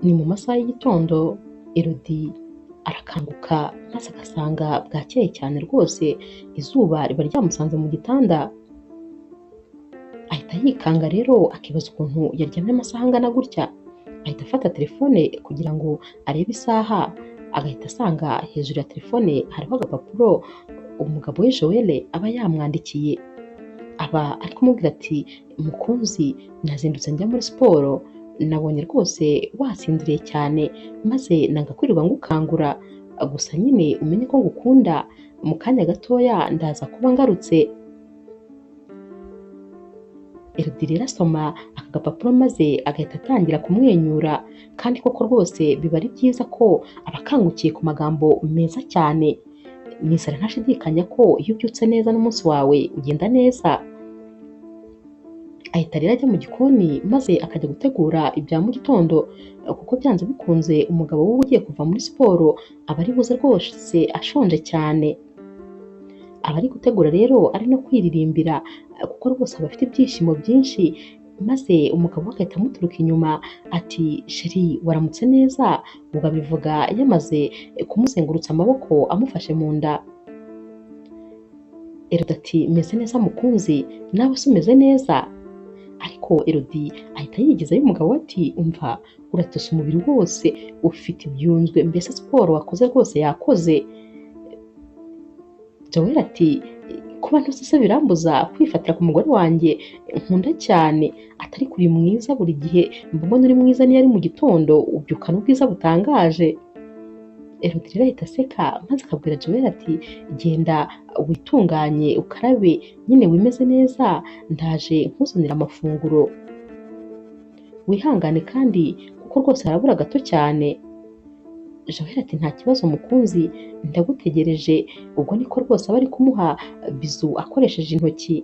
Ni mu masaha y'igitondo Elodie arakanguka maze agasanga bwakeye cyane rwose, izuba riba ryamusanze mu gitanda, ahita yikanga rero akibaza ukuntu yaryamye amasaha angana gutya, ahita afata telefone kugira ngo arebe isaha, agahita asanga hejuru ya telefone hariho agapapuro umugabo we Joel aba yamwandikiye, aba ari kumubwira ati mukunzi nazindutse njya muri siporo, nabonye rwose wasinziriye cyane maze nanga kwirirwa ngukangura, gusa nyine umenye ko ngukunda, mu kanya gatoya ndaza kuba ngarutse. Elodie rero asoma aka gapapuro maze agahita atangira kumwenyura, kandi koko rwose biba ari byiza ko abakangukiye ku magambo meza cyane. Nizera ntashidikanya ko iyo ubyutse neza n'umunsi wawe ugenda neza. Ahita rero ajya mu gikoni maze akajya gutegura ibya mu gitondo, kuko byanze bikunze umugabo we ugiye kuva muri siporo aba ari buze rwose ashonje cyane. Aba ari gutegura rero ari no kwiririmbira, kuko rwose aba afite ibyishimo byinshi, maze umugabo we agahita amuturuka inyuma ati sheri waramutse neza, ubwo abivuga yamaze kumuzengurutsa amaboko amufashe mu nda. Elodie ati meze neza mukunzi, nawe se umeze neza? Ariko Elodie ahita yigizayo umugabo we ati umva uratose umubiri wose, ufite ibyunzwe, mbese siporo wakoze rwose yakoze. Joel ati kuba ntose se birambuza kwifatira ku mugore wanjye nkunda cyane, atari kuri mwiza buri gihe mbona uri mwiza niyo ari mu gitondo ubyukana ubwiza butangaje. Elodie rero ahita aseka maze akabwira Joel ati genda witunganye ukarabe nyine wimeze neza, ndaje nkuzanira amafunguro, wihangane kandi kuko rwose harabura gato cyane. Joel ati nta kibazo mukunzi, ndagutegereje. Ubwo niko rwose aba ari kumuha bizu akoresheje intoki.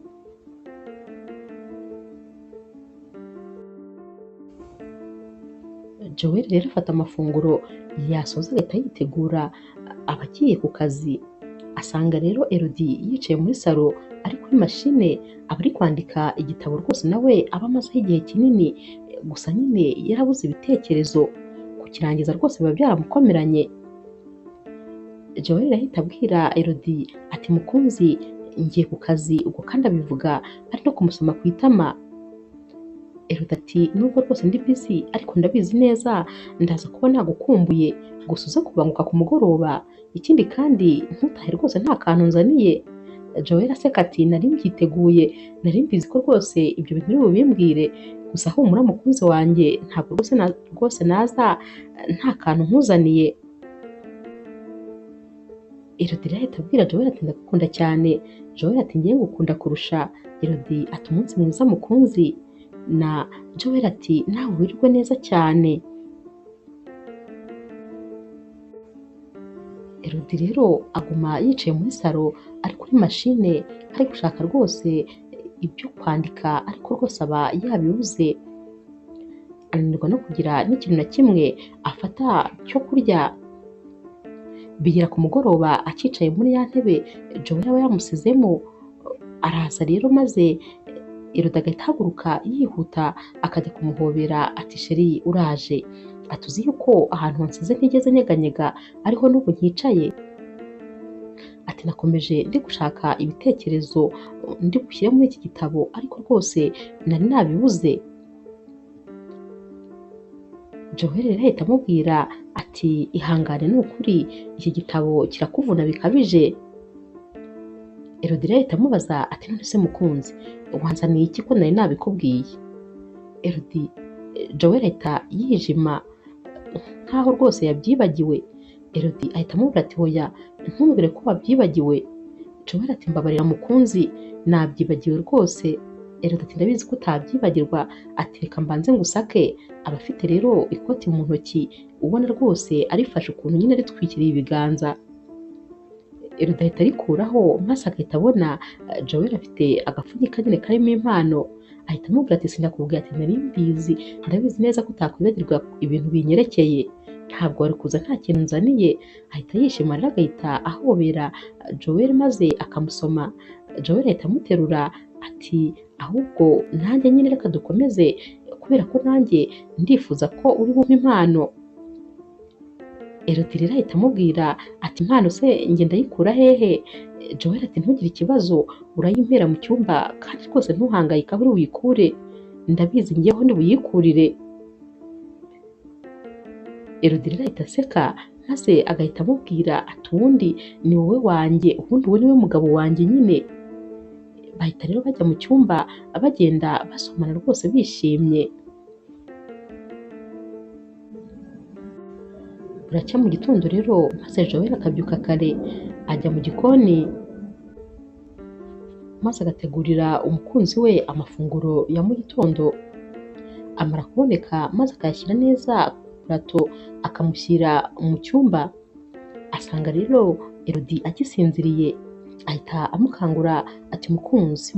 Joel rero afata amafunguro yasoza agahita yitegura aba agiye ku kazi. Asanga rero Elodie yicaye muri salo ari kuri mashine, aba ari kwandika igitabo rwose nawe aba amazeho igihe kinini, gusa nyine yarabuze ibitekerezo, kukirangiza rwose biba byaramukomeranye. Joel ahita abwira Elodie ati mukunzi ngiye ku kazi, ubwo kandi abivuga ari no kumusoma ku itama. Elodie ati nubwo rwose ndi busy ariko ndabizi neza ndaza kuba nagukumbuye, gusa uze kubanguka ku mugoroba, ikindi kandi ntutahe rwose nta kantu nzaniye. Joel aseka ati nari mbyiteguye, nari mbizi ko rwose ibyo bintu uri bubimbwire, gusa humura mukunzi wanjye ntabwo rwose naza nta kantu nkuzaniye. Elodie rero ahita abwira Joel ati ndagukunda cyane. Joel ati ngiye ngukunda kurusha. Elodie ati umunsi mwiza mukunzi, na Joel ati nawe wirirwe neza cyane. Elodie rero aguma yicaye muri salo ari kuri mashine, ari gushaka rwose ibyo kwandika, ariko rwose aba yabibuze, ananirwa no kugira n'ikintu na kimwe afata cyo kurya. Bigera ku mugoroba akicaye muri ya ntebe Joel aba yamusizemo, araza rero maze Elodie agahita ahaguruka yihuta akajya kumuhobera ati sheri uraje, ati uzi yuko ahantu wansize ntigeze nyeganyega ariho n'ubu nkicaye? Ati nakomeje ndi gushaka ibitekerezo ndi bushyire muri iki gitabo, ariko rwose nari nabibuze. Joel rero ahita amubwira ati ihangane ni ukuri iki gitabo kirakuvuna bikabije. Elodie rero ahita amubaza ati none se mukunzi wanzaniye iki ko nari nabikubwiye? Joel ahita yijima nkaho rwose yabyibagiwe. Elodie ahita amubwira ati hoya ntumbwire ko wabyibagiwe. Joel ati mbabarira mukunzi nabyibagiwe rwose. Elodie ati ndabizi ko utabyibagirwa, ati reka mbanze ngusake. Aba afite rero ikoti mu ntoki ubona rwose arifashe ukuntu nyine ritwikiriye ibiganza. Elodie ahita arikuraho maze agahita abona Joel afite agapfunyika nyine karimo impano, ahita amubwira ati sinakubwiye? Ati nari mbizi, ndabizi neza ko utakwibagirwa ibintu binyerekeye, ntabwo wari kuza nta kintu nzaniye. Ahita yishima rero agahita ahobera Joel maze akamusoma. Joel ahita amuterura ati ahubwo nanjye nyine reka dukomeze kubera ko nanjye ndifuza ko uri bumpe impano. Elodie rero ahita amubwira ati impano se njye ndayikura hehe? Joel ati ntugire ikibazo urayimpera mu cyumba kandi rwose ntuhangayike aho uri buyikure, ndabizi njyeho ndi buyikurire. Elodie rero ahita aseka maze agahita amubwira ati ubundi ni wowe wanjye, ubundi uwo ni we mugabo wanjye nyine. Bahita rero bajya mu cyumba bagenda basomana rwose bishimye. Buracya mu gitondo rero maze Joel akabyuka kare ajya mu gikoni maze agategurira umukunzi we amafunguro ya mu gitondo. Amara kuboneka maze akayashyira neza ku plato akamushyira mu cyumba. Asanga rero Elodie agisinziriye, ahita amukangura ati mukunzi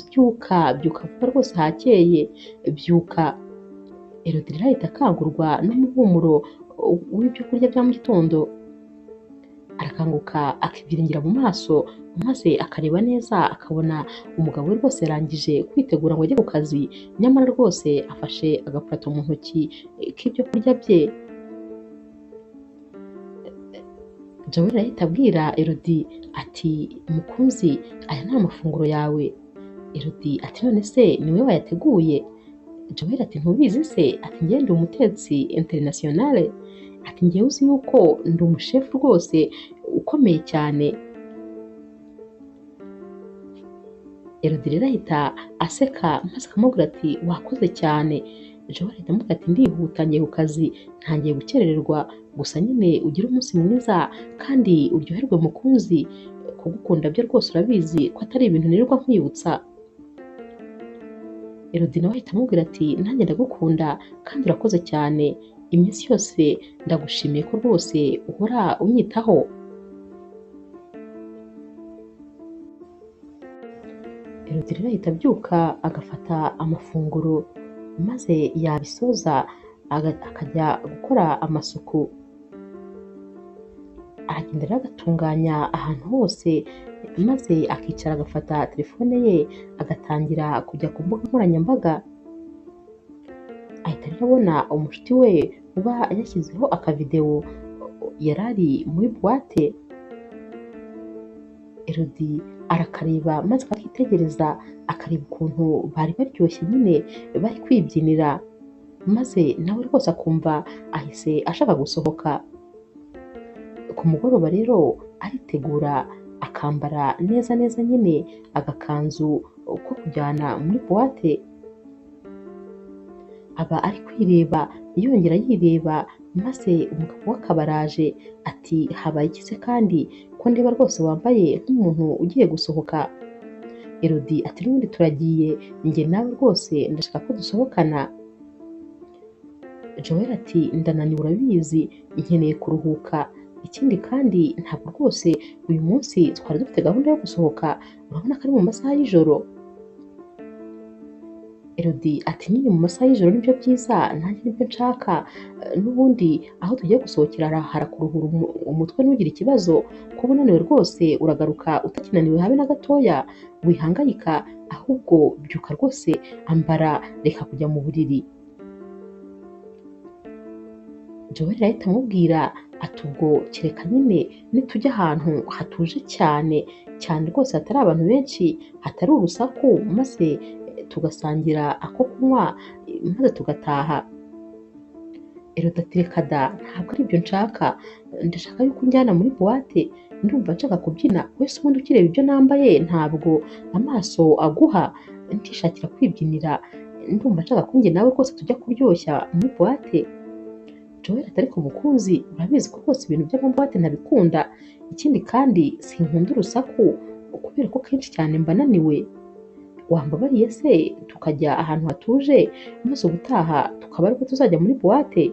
byuka vuba rwose hakeye, byuka. Elodie rero ahita akangurwa n'umuhumuro w'ibyo kurya bya mu gitondo. Arakanguka akibyiringira mu maso maze akareba neza akabona umugabo we rwose yarangije kwitegura ngo ajye ku kazi, nyamara rwose afashe agapurato mu ntoki k'ibyo kurya bye. Joel ahita abwira Elodie ati mukunzi aya ni amafunguro yawe. Elodie ati none se ni wowe wayateguye? Joel ati ntubizi se? Ati njye ndi umutetsi internationale, ati njyewe uzi yuko ndi umushefu rwose ukomeye cyane. Elodie rero ahita aseka maze akamubwira ati wakoze cyane. Joel ahita amubwira ati ndihuta ngiye ku kazi ntangiye gukerererwa, gusa nyine ugire umunsi mwiza kandi uryoherwe mukunzi, kugukunda byo rwose urabizi ko atari ibintu nirirwa nkwibutsa. Elodie nawe ahita amubwira ati nanjye ndagukunda kandi urakoze cyane, iminsi yose ndagushimiye ko rwose uhora unyitaho. Elodie rero ahita abyuka agafata amafunguro maze yabisoza akajya gukora amasuku. Aragenda rero agatunganya ahantu hose maze akicara agafata telefone ye agatangira kujya ku mbuga nkoranyambaga. Ahita rero abona umushuti we uba yashyizeho akavidewo yari ari muri buwate. Elodie arakareba maze akitegereza akareba ukuntu bari baryoshye nyine bari kwibyinira, maze nawe rwose akumva ahise ashaka gusohoka. Ku mugoroba rero aritegura akambara neza nyine agakanzu ko kujyana muri buwate. Aba ari kwireba yongera yireba maze umugabo we akaba araje ati habaye iki se kandi ko ndeba rwose wambaye nk'umuntu ugiye gusohoka? Elodie ati n'ubundi turagiye njye nawe rwose ndashaka ko dusohokana. Joel ati ndananiwe urabizi nkeneye kuruhuka, ikindi kandi ntabwo rwose uyu munsi twari dufite gahunda yo gusohoka, urabona ko ari mu masaha y'ijoro. Elodie ati nyine mu masaha y'ijoro nibyo byiza nanjye nibyo nshaka, n'ubundi aho tugiye gusohokera harakuruhura umutwe ntugire ikibazo, kuba unaniwe rwose uragaruka utakinaniwe habe na gatoya, wihangayika ahubwo byuka rwose ambara reka kujya mu buriri. Joel ahita amubwira ati ubwo kereka nyine nitujya ahantu hatuje cyane rwose hatari abantu benshi, hatari urusaku, maze tugasangira ako kunywa maze tugataha. Elodie ati reka da ntabwo ari ibyo nshaka, ndashaka yuko unjyana muri buwate, ndumva nshaka kubyina, wese ubundi ukireba ibyo nambaye ntabwo amaso aguha, ndishakira kwibyinira, ndumva nshaka ko njye nawe rwose tujya kuryoshya muri buwate. Joel ati ariko mukunzi urabizi ko rwose ibintu by'amabuwate ntabikunda, ikindi kandi sinkunda urusaku kubera ko kenshi cyane mba naniwe, wambabariye se tukajya ahantu hatuje maze ubutaha tukaba ariko tuzajya muri buwate?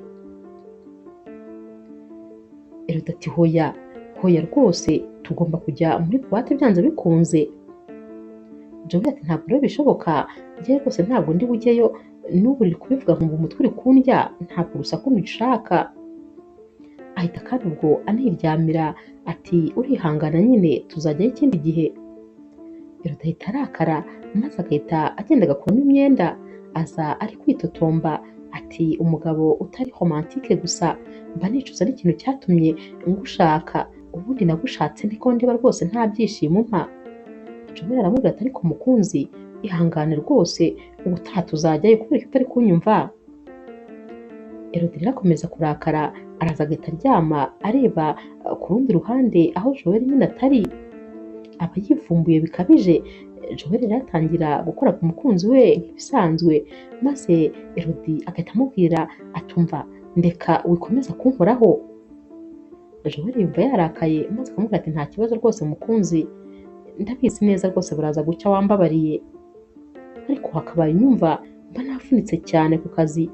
Elodie ati hoya rwose tugomba kujya muri buwate byanze bikunze. Joel ati ntabwo rero bishoboka, njyewe rwose ntabwo ndi bujyeyo, n'ubu uri kubivuga nkumva umutwe uri kundya, ntabwo urusaku ndushaka. Ahita kandi ubwo aniryamira ati urihangana nyine tuzajyayo ikindi gihe. Elodie ahita arakara maze agahita agenda agakuramo imyenda aza ari kwitotomba ati umugabo utari romantike gusa mba nicuza n'ikintu cyatumye ngushaka, ubundi nagushatse ndiko ndiba rwose nta byishimo mpa. Joel aramubwira ati ariko mukunzi ihangane rwose ubutaha tuzajyayo kubera ko utari kunyumva. Elodie rero akomeza kurakara araza agahita aryama areba ku rundi ruhande aho Joel nyine atari, aba yivumbuye bikabije. Joel rero atangira gukora ku mukunzi we nk'ibisanzwe, maze Elodie agahita amubwira atumva ndeka wikomeza kunkoraho. Joel yumva yarakaye maze akamubwira ati nta kibazo rwose mukunzi, ndabizi neza rwose buraza gucya wambabariye, ariko hakabaye unyumva mba navunitse cyane ku kazi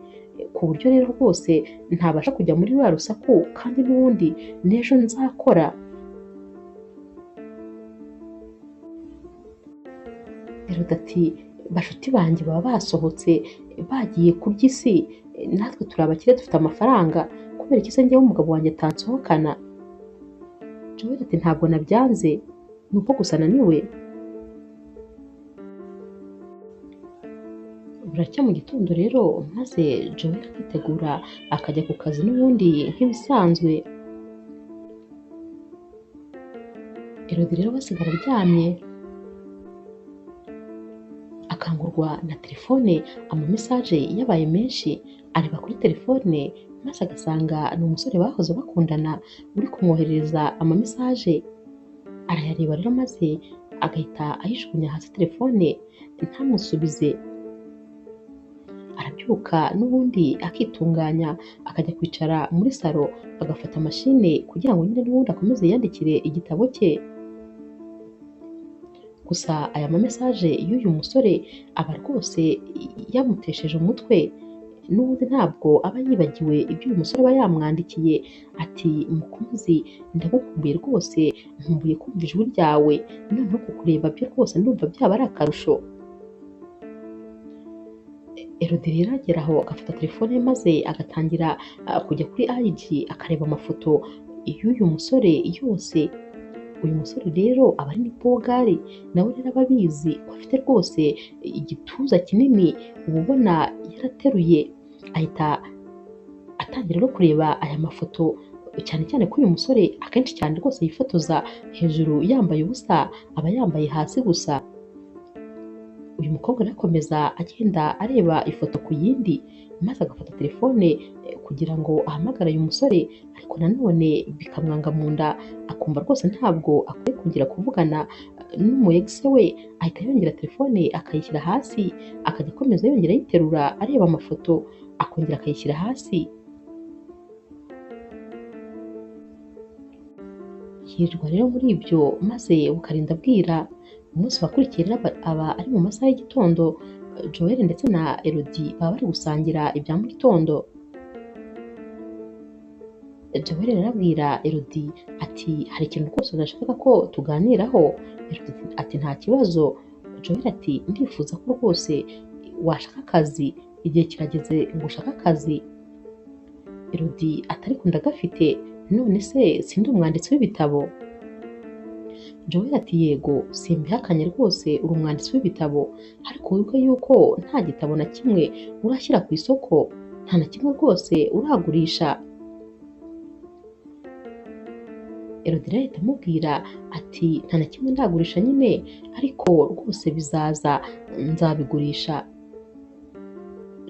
ku buryo rero rwose ntabasha kujya muri rwa rusaku kandi n'ubundi n'ejo nzakora. Elodie ati bashuti banjye baba basohotse bagiye kurya isi, natwe turi abakire dufite amafaranga, kubera iki se njyewe umugabo wanjye atansohokana? Joel ati ntabwo nabyanze, ni uko gusa naniwe. Buracya mu gitondo rero maze Joel akitegura akajya ku kazi n'ubundi nk'ibisanzwe. Elodie rero basigara aryamye akangurwa na telefone, amamesaje yabaye menshi, areba kuri telefone maze agasanga ni umusore bahoze bakundana uri kumwoherereza amamesaje. Arayareba rero maze agahita ayijugunya hasi telefone ntamusubize. Arabyuka n'ubundi akitunganya akajya kwicara muri salo agafata mashine kugira ngo nyine n'ubundi akomeze yiyandikire igitabo cye. Gusa aya mamesaje y'uyu musore aba rwose yamutesheje umutwe, n'ubundi ntabwo aba yibagiwe ibyo uyu musore aba yamwandikiye ati mukunzi ndagukumbuye rwose, nkumbuye kumva ijwi ryawe, noneho kukureba byo rwose ndumva byaba ari akarusho. Elodie rero agera aho agafata telefone ye maze agatangira kujya kuri IG akareba amafoto y'uyu musore yose. Uyu musore rero aba ari n'ipogari, nawe rero aba abizi ko afite rwose igituza kinini uba ubona yarateruye. Ahita atangira no kureba aya mafoto, cyane cyane ko uyu musore akenshi cyane rwose yifotoza hejuru yambaye ubusa, aba yambaye hasi gusa. Uyu mukobwa arakomeza agenda areba ifoto ku yindi maze agafata telefone kugira ngo ahamagare uyu musore, ariko nanone bikamwanga mu nda akumva rwose ntabwo akwiye kongera kuvugana n'umu ex we. Ahita yongera telefone akayishyira hasi, akajya akomeza yongera ayiterura areba amafoto akongera akayishyira hasi. Yirirwa rero muri ibyo maze bukarinda bwira. Umunsi wakurikiye rero aba ari mu masaha y'igitondo, Joel ndetse na Elodie baba bari gusangira ibya mu gitondo. Joel rero abwira Elodie ati hari ikintu rwose ndashaka ko tuganiraho. Elodie ati nta kibazo. Joel ati ndifuza ko rwose washaka akazi, igihe kirageze ngo ushake akazi. Elodie ati ariko ndagafite, none se sindi umwanditsi w'ibitabo? Joel ati yego simbihakanye rwose uri umwanditsi w'ibitabo, ariko wibuke yuko nta gitabo na kimwe urashyira ku isoko, nta na kimwe rwose uragurisha. Elodie ahita amubwira ati nta na kimwe ndagurisha nyine, ariko rwose bizaza nzabigurisha.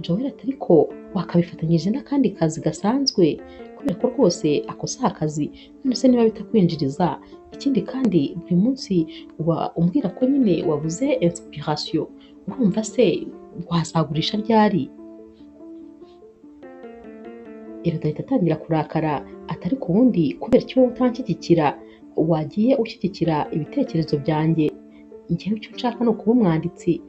Joel ati ariko wakabifatanyije n'akandi kazi gasanzwe, kubera ko rwose ako si akazi, none se niba bitakwinjiriza, ikindi kandi buri munsi uba umbwira ko nyine wabuze inspiration, urumva se wazagurisha ryari? Elodie ahita atangira kurakara ati ariko ubundi kubera iki wowe utanshyigikira, wagiye ushyigikira ibitekerezo byanjye? Njyewe icyo nshaka ni ukuba umwanditsi,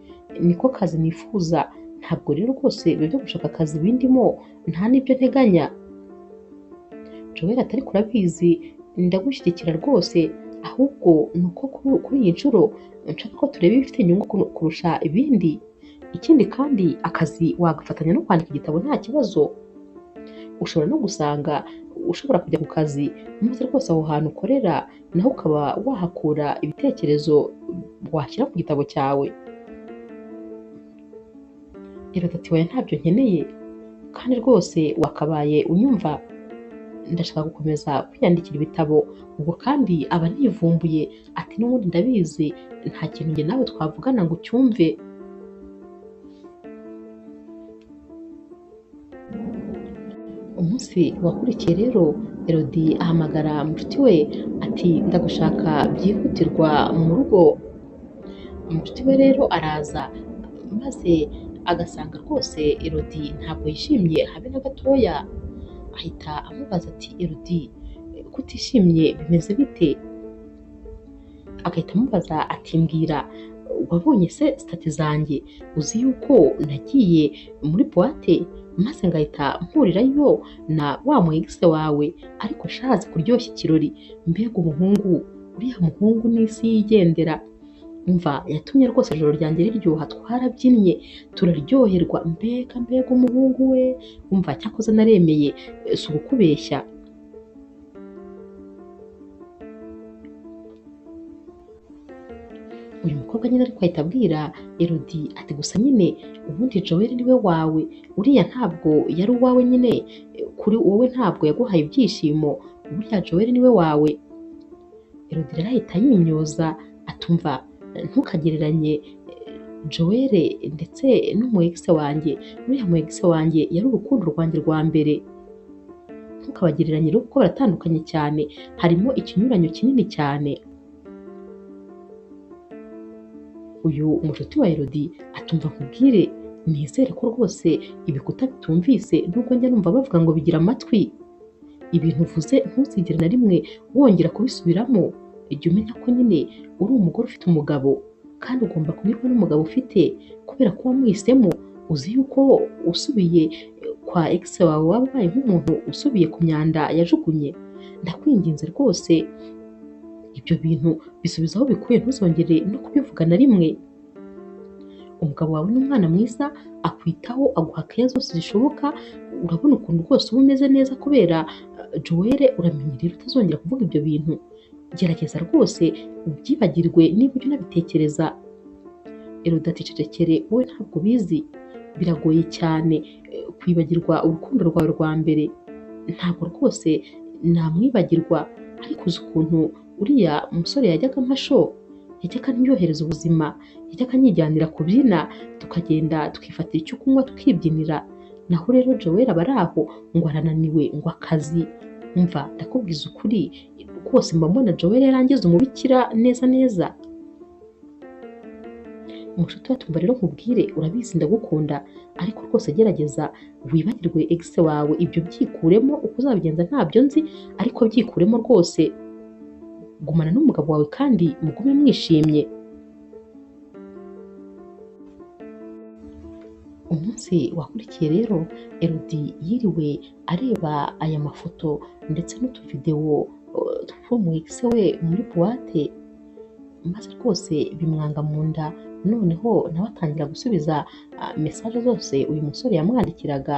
niko kazi nifuza, ntabwo rero rwose ibyo byo gushaka akazi bindimo, nta n'ibyo nteganya. Joel ati ariko urabizi ndagushyigikira rwose, ahubwo ni uko kuri iyi nshuro nshaka ko tureba ibifite inyungu kurusha ibindi. Ikindi kandi akazi wagafatanya no kwandika igitabo nta kibazo. Ushobora no gusanga ushobora kujya ku kazi maze rwose aho hantu ukorera naho ukaba wahakura ibitekerezo washyira ku gitabo cyawe. Elodie ati oya ntabyo nkeneye kandi rwose wakabaye unyumva, ndashaka gukomeza kwiyandikira ibitabo, ubwo kandi aba nivumbuye ati n'ubundi ndabizi nta kintu njye nawe twavugana ngo ucyumve. Umunsi wakurikiye rero Elodie ahamagara mushiki we ati ndagushaka byihutirwa mu rugo. Mushiki we rero araza maze agasanga rwose Elodie ntabwo yishimye habe na gatoya, ahita amubaza ati Elodie ko utishimye bimeze bite? Agahita amubaza ati mbwira wabonye se sitati zanjye, uzi yuko nagiye muri buwate maze ngahita mpurirayo na wa mu ex wawe ariko shazi kuryoshya ikirori, mbega umuhungu, uriya muhungu n'isi yigendera, umva yatumye rwose ijoro ryanjye riryoha, twarabyinnye turaryoherwa, mbega umuhungu we, umva cyakoze naremeye si ugukubeshya. Uyu mukobwa nyine ariko ahita abwira Elodie ati gusa nyine ubundi Joel niwe wawe, uriya ntabwo yari uwawe nyine, kuri wowe ntabwo yaguhaye ibyishimo, burya Joel niwe wawe. Elodie rero ahita yimyoza atumva ntukagereranye Joel ndetse n'umu ex wanjye, uriya mu ex wanjye yari urukundo rwanjye rwa mbere, ntukabagereranye rero kuko baratandukanye cyane, harimo ikinyuranyo kinini cyane. Uyu mushuti wa Elodie atumva nkubwire nizere ko rwose ibikuta bitumvise, nubwo njya numva bavuga ngo bigira amatwi, ibintu uvuze ntuzigere na rimwe wongera kubisubiramo, jya umenya ko nyine uri umugore ufite umugabo kandi ugomba kunyurwa n'umugabo ufite, kubera ko wamwisemo, uzi yuko usubiye kwa ex wawe waba ubaye nk'umuntu usubiye ku myanda yajugunye. Ndakwinginze rwose ibyo bintu bisubiza aho bikuye, ntuzongere no kubivuga na rimwe. Umugabo wawe ni umwana mwiza, akwitaho, aguha keya zose zishoboka, urabona ukuntu rwose uba umeze neza kubera Joel, uramenye rero utazongera kuvuga ibyo bintu, gerageza rwose ubyibagirwe niba ujya unabitekereza. Elodie ati cecekere wowe ntabwo ubizi, biragoye cyane kwibagirwa urukundo rwawe rwa mbere, ntabwo rwose namwibagirwa, ariko uzi ukuntu uriya umusore yajyaga ampasho, yajyaga anyohereza ubuzima, yajyaga anyijyanira kubyina, tukagenda tukifatira icyo kunywa tukibyinira, naho rero Joel aba ari aho ngo arananiwe ngo akazi. Umva ndakubwiza ukuri rwose mba mbona Joel yarangiza umubikira neza neza. Umushuti we atumva rero nkubwire urabizi ndagukunda, ariko rwose gerageza wibagirwe ex wawe, ibyo byikuremo, uko uzabigenza ntabyo nzi, ariko byikuremo rwose, gumana n'umugabo wawe kandi mugume mwishimye. Umunsi wakurikiye rero Elodie yiriwe areba aya mafoto ndetse n'utuvidewo tw'umu ex we muri buwate, maze rwose bimwanga mu nda, noneho nawe atangira gusubiza mesaje zose uyu musore yamwandikiraga,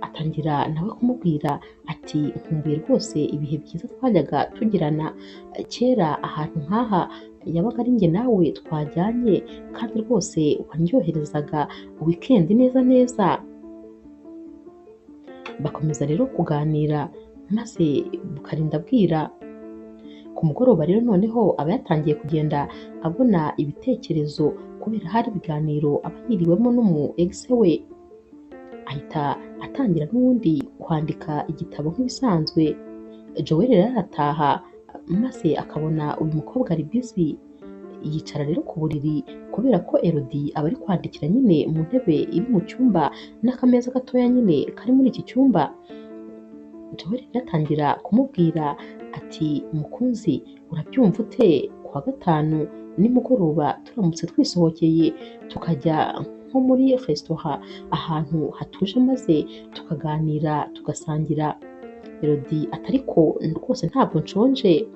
atangira nawe kumubwira ati nkumbuye rwose ibihe byiza twajyaga tugirana kera ahantu nk'aha, yabaga ari njye nawe twajyanye kandi rwose wandyoherezaga wikendi neza neza. Bakomeza rero kuganira maze bukarinda bwira. Ku mugoroba rero noneho aba yatangiye kugenda abona ibitekerezo kubera hari ibiganiro aba yiriwemo n'umu ex we, ahita atangira n'ubundi kwandika igitabo nk'ibisanzwe. Joel rero arataha maze akabona uyu mukobwa ari busy, yicara rero ku buriri kubera ko Elodie aba ari kwandikira nyine mu ntebe iri mu cyumba n'akameza gatoya nyine kari muri iki cyumba. Joel atangira kumubwira ati mukunzi urabyumva ute kuwa gatanu nimugoroba turamutse twisohokeye tukajya nko muri resitora ahantu hatuje maze tukaganira tugasangira. Elodie ati ariko rwose ntabwo nshonje.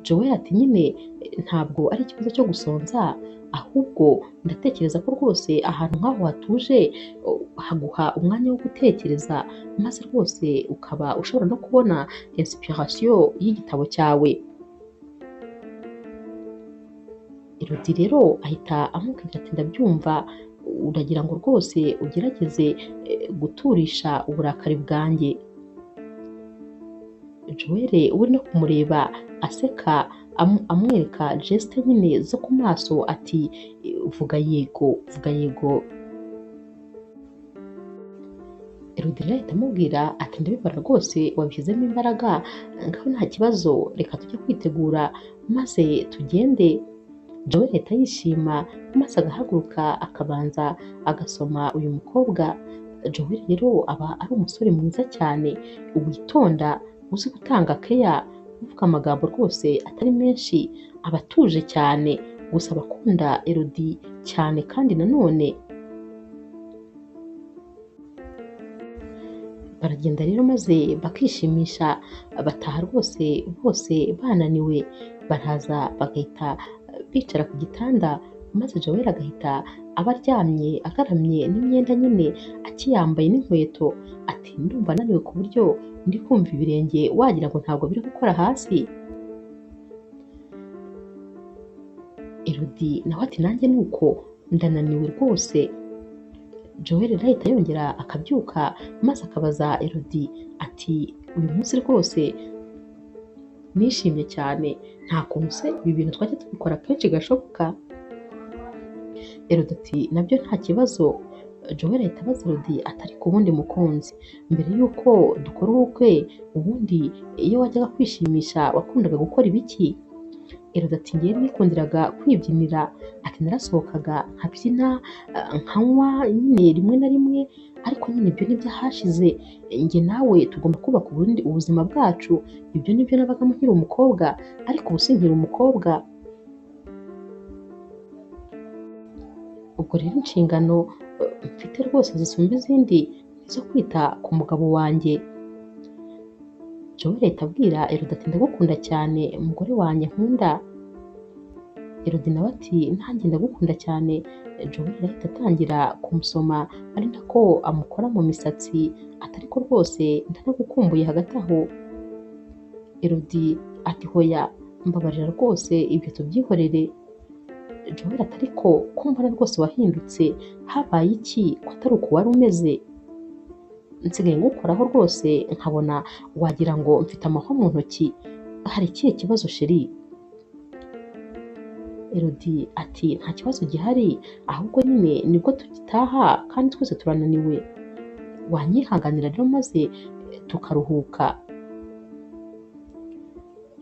Joel ati nyine ntabwo ari ikibazo cyo gusonza, ahubwo ndatekereza ko rwose ahantu nk'aho hatuje haguha umwanya wo gutekereza, maze rwose ukaba ushobora no kubona inspiration y'igitabo cyawe. Elodie rero ahita amubwira ati ndabyumva, uragira ngo rwose ugerageze guturisha uburakari bwanjye. Joel uri no kumureba aseka amwereka gesite nyine zo ku maso ati vuga yego, vuga yego. Elodie rero ahita amubwira ati ndabibara rwose wabishyizemo imbaraga, ngaho nta kibazo reka tujye kwitegura maze tugende. Joel ahita yishima maze agahaguruka akabanza agasoma uyu mukobwa. Joel rero aba ari umusore mwiza cyane witonda, uzi gutanga keya, uvuga amagambo rwose atari menshi, aba atuje cyane, gusa abakunda Elodie cyane kandi nanone. Baragenda rero maze bakishimisha, bataha rwose bose bananiwe, baraza bagahita bicara ku gitanda, maze Joel agahita aba aryamye agaramye n'imyenda nyine akiyambaye n'inkweto, ati ndumva ananiwe ku buryo ndi kumva ibirenge wagira ngo ntabwo biri gukora hasi. Elodie nawe ati nanjye ni uko ndananiwe rwose. Joel rero ahita yongera akabyuka maze akabaza Elodie ati uyu munsi rwose nishimye cyane, nta kuntu se ibi bintu twajya tubikora kenshi gashoboka. Elodie ati nabyo nta kibazo. Joel ahita abaza Elodie ati ariko ubundi mukunzi, mbere y'uko dukora ubukwe ubundi iyo wajyaga kwishimisha wakundaga gukora ibiki? Elodie ati ngewe nikundiraga kwibyinira, ati narasohokaga nkabyina nkanywa nyine rimwe na rimwe, ariko nyine ibyo nibyo hashize, njye nawe tugomba kubaka ubundi ubuzima bwacu. Ibyo nibyo nabagamo nkiri umukobwa, ariko ubu sinkiri umukobwa. Ubwo rero inshingano mfite rwose zisumba izindi zo kwita ku mugabo wanjye. Joel ahita abwira Elodie ati ndagukunda cyane umugore wanjye nkunda. Elodie nawe ati nanjye ndagukunda cyane. Joel ahita atangira kumusoma ari nako amukora mu misatsi, ati ariko rwose ndanagukumbuye hagati aho. Elodie ati hoya mbabarira rwose ibyo tubyihorere. Joel ati ariko ko mbona rwose wahindutse, habaye iki ko atari uko wari umeze? Nsigaye ngukoraho rwose nkabona wagira ngo mfite amahwa mu ntoki, hari ikihe kibazo sheri? Elodie ati nta kibazo gihari, ahubwo nyine nibwo tugitaha kandi twese turananiwe, wanyihanganira rero maze tukaruhuka.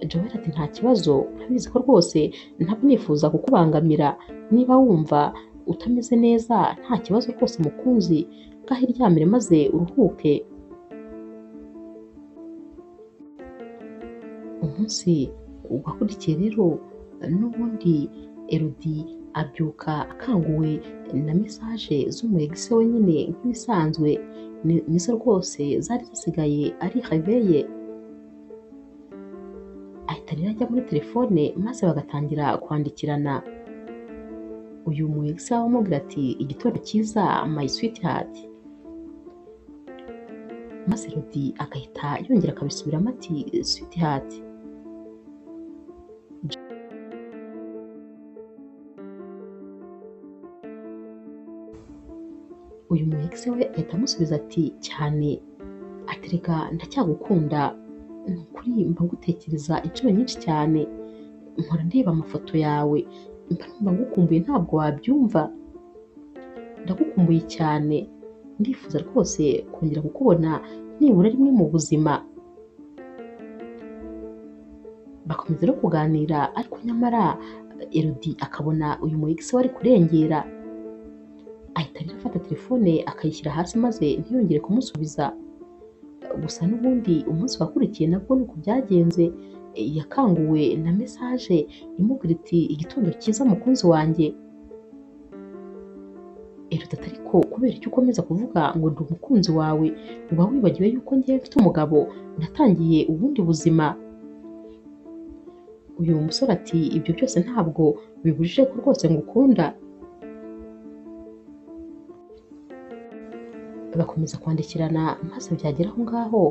Joel ati nta kibazo, urabizi ko rwose ntabwo nifuza kukubangamira, niba wumva utameze neza nta kibazo rwose mukunzi, ngaho iryamire maze uruhuke. Umunsi wakurikiye rero n'ubundi Elodie abyuka akanguwe na mesaje z'umwegisi we nyine nk'ibisanzwe, nizo rwose zari zisigaye ari réveillé. Ahita rero ajya muri telefone maze bagatangira kwandikirana. Uyu mwegisi we amubwira ati igitondo cyiza my sweetheart, maze Elodie agahita yongera akabisubiramo ati sweetheart. Uyu mwegisi we ahita amusubiza ati cyane, ati reka ndacyagukunda, ni ukuri mba ngutekereza inshuro nyinshi cyane, mpora ndeba amafoto yawe, mba numva ngukumbuye ntabwo wabyumva, ndagukumbuye cyane, ndifuza rwose kongera kukubona nibura rimwe mu buzima. Bakomeza no kuganira, ariko nyamara Elodie akabona uyu mwegisi we ari kurengera, ahita rero afata telefone akayishyira hasi maze ntiyongere kumusubiza. Gusa n'ubundi umunsi wakurikiye nabwo nuko byagenze, yakanguwe na mesaje imubwira iti igitondo cyiza mukunzi wanjye. Elodie ati ariko kubera icyo ukomeza kuvuga ngo ndi umukunzi wawe, uba wibagiwe yuko ngiye mfite umugabo, natangiye ubundi buzima. Uyu musore ati ibyo byose ntabwo bibujije ko rwose ngukunda. Bakomeza kwandikirana maze byagera aho ngaho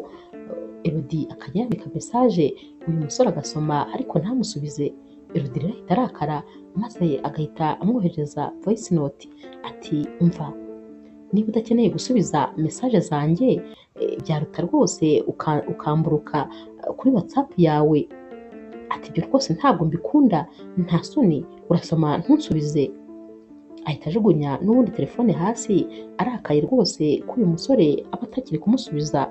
Elodie akajya yandika mesaje, uyu musore agasoma ariko ntamusubize. Elodie rero ahita agahita arakara maze agahita amwohereza voice note ati umva, niba udakeneye gusubiza mesaje zanjye byaruta rwose ukamburuka kuri WhatsApp yawe, ati ibyo rwose ntabwo mbikunda, nta soni, urasoma ntunsubize. Ahita ajugunya n'ubundi telefone hasi arakaye rwose ko uyu musore aba atakiri kumusubiza.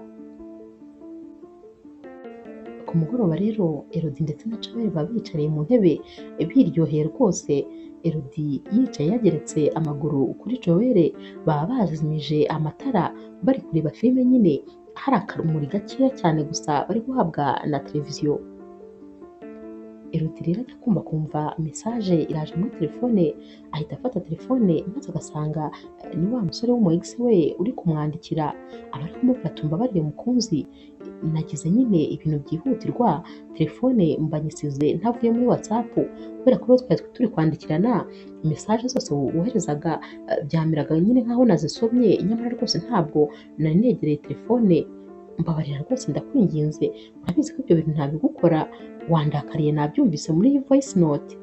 Ku mugoroba rero Elodie ndetse na Joel baba bicariye mu ntebe biryoheye rwose, Elodie yicaye yageretse amaguru kuri Joel, baba bazimije amatara bari kureba filime nyine, hari akamuri gakeya cyane gusa bari guhabwa na televiziyo. Elodie rero ajya kumva mesaje iraje muri telefone, ahita afata telefone maze agasanga ni wa musore w'umu ex we uri kumwandikira, aba ari kumubwira ati mbabariye mukunzi, nagize nyine ibintu byihutirwa, telefone mba nyisize ntavuye muri WhatsApp kubera ko twari turi kwandikirana, mesaje zose woherezaga byameraga nyine nkaho nazisomye, nyamara rwose ntabwo nari negereye telefone, mbabarira rwose ndakwinginze, urabizi ko ibyo bintu ntabigukora, wandakariye nabyumvise muri iyi voice note.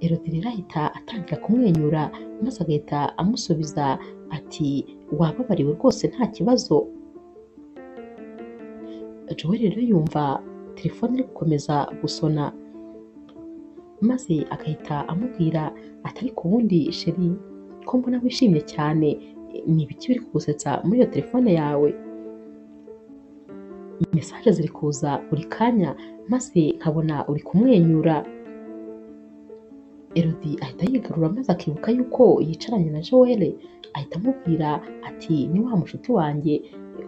Elodie rero ahita atangira kumwenyura maze agahita amusubiza ati wababariwe rwose nta kibazo. Joel rero yumva telefone iri gukomeza gusona maze agahita amubwira ati ariko ubundi sheri ko mbona wishimye cyane, ni ibiki biri kugusetsa muri iyo telefone yawe? Mesaje ziri kuza buri kanya maze nkabona uri kumwenyura. Elodie ahita yigarura maze akibuka yuko yicaranye na Joel, ahita amubwira ati ni wa mushuti wanjye,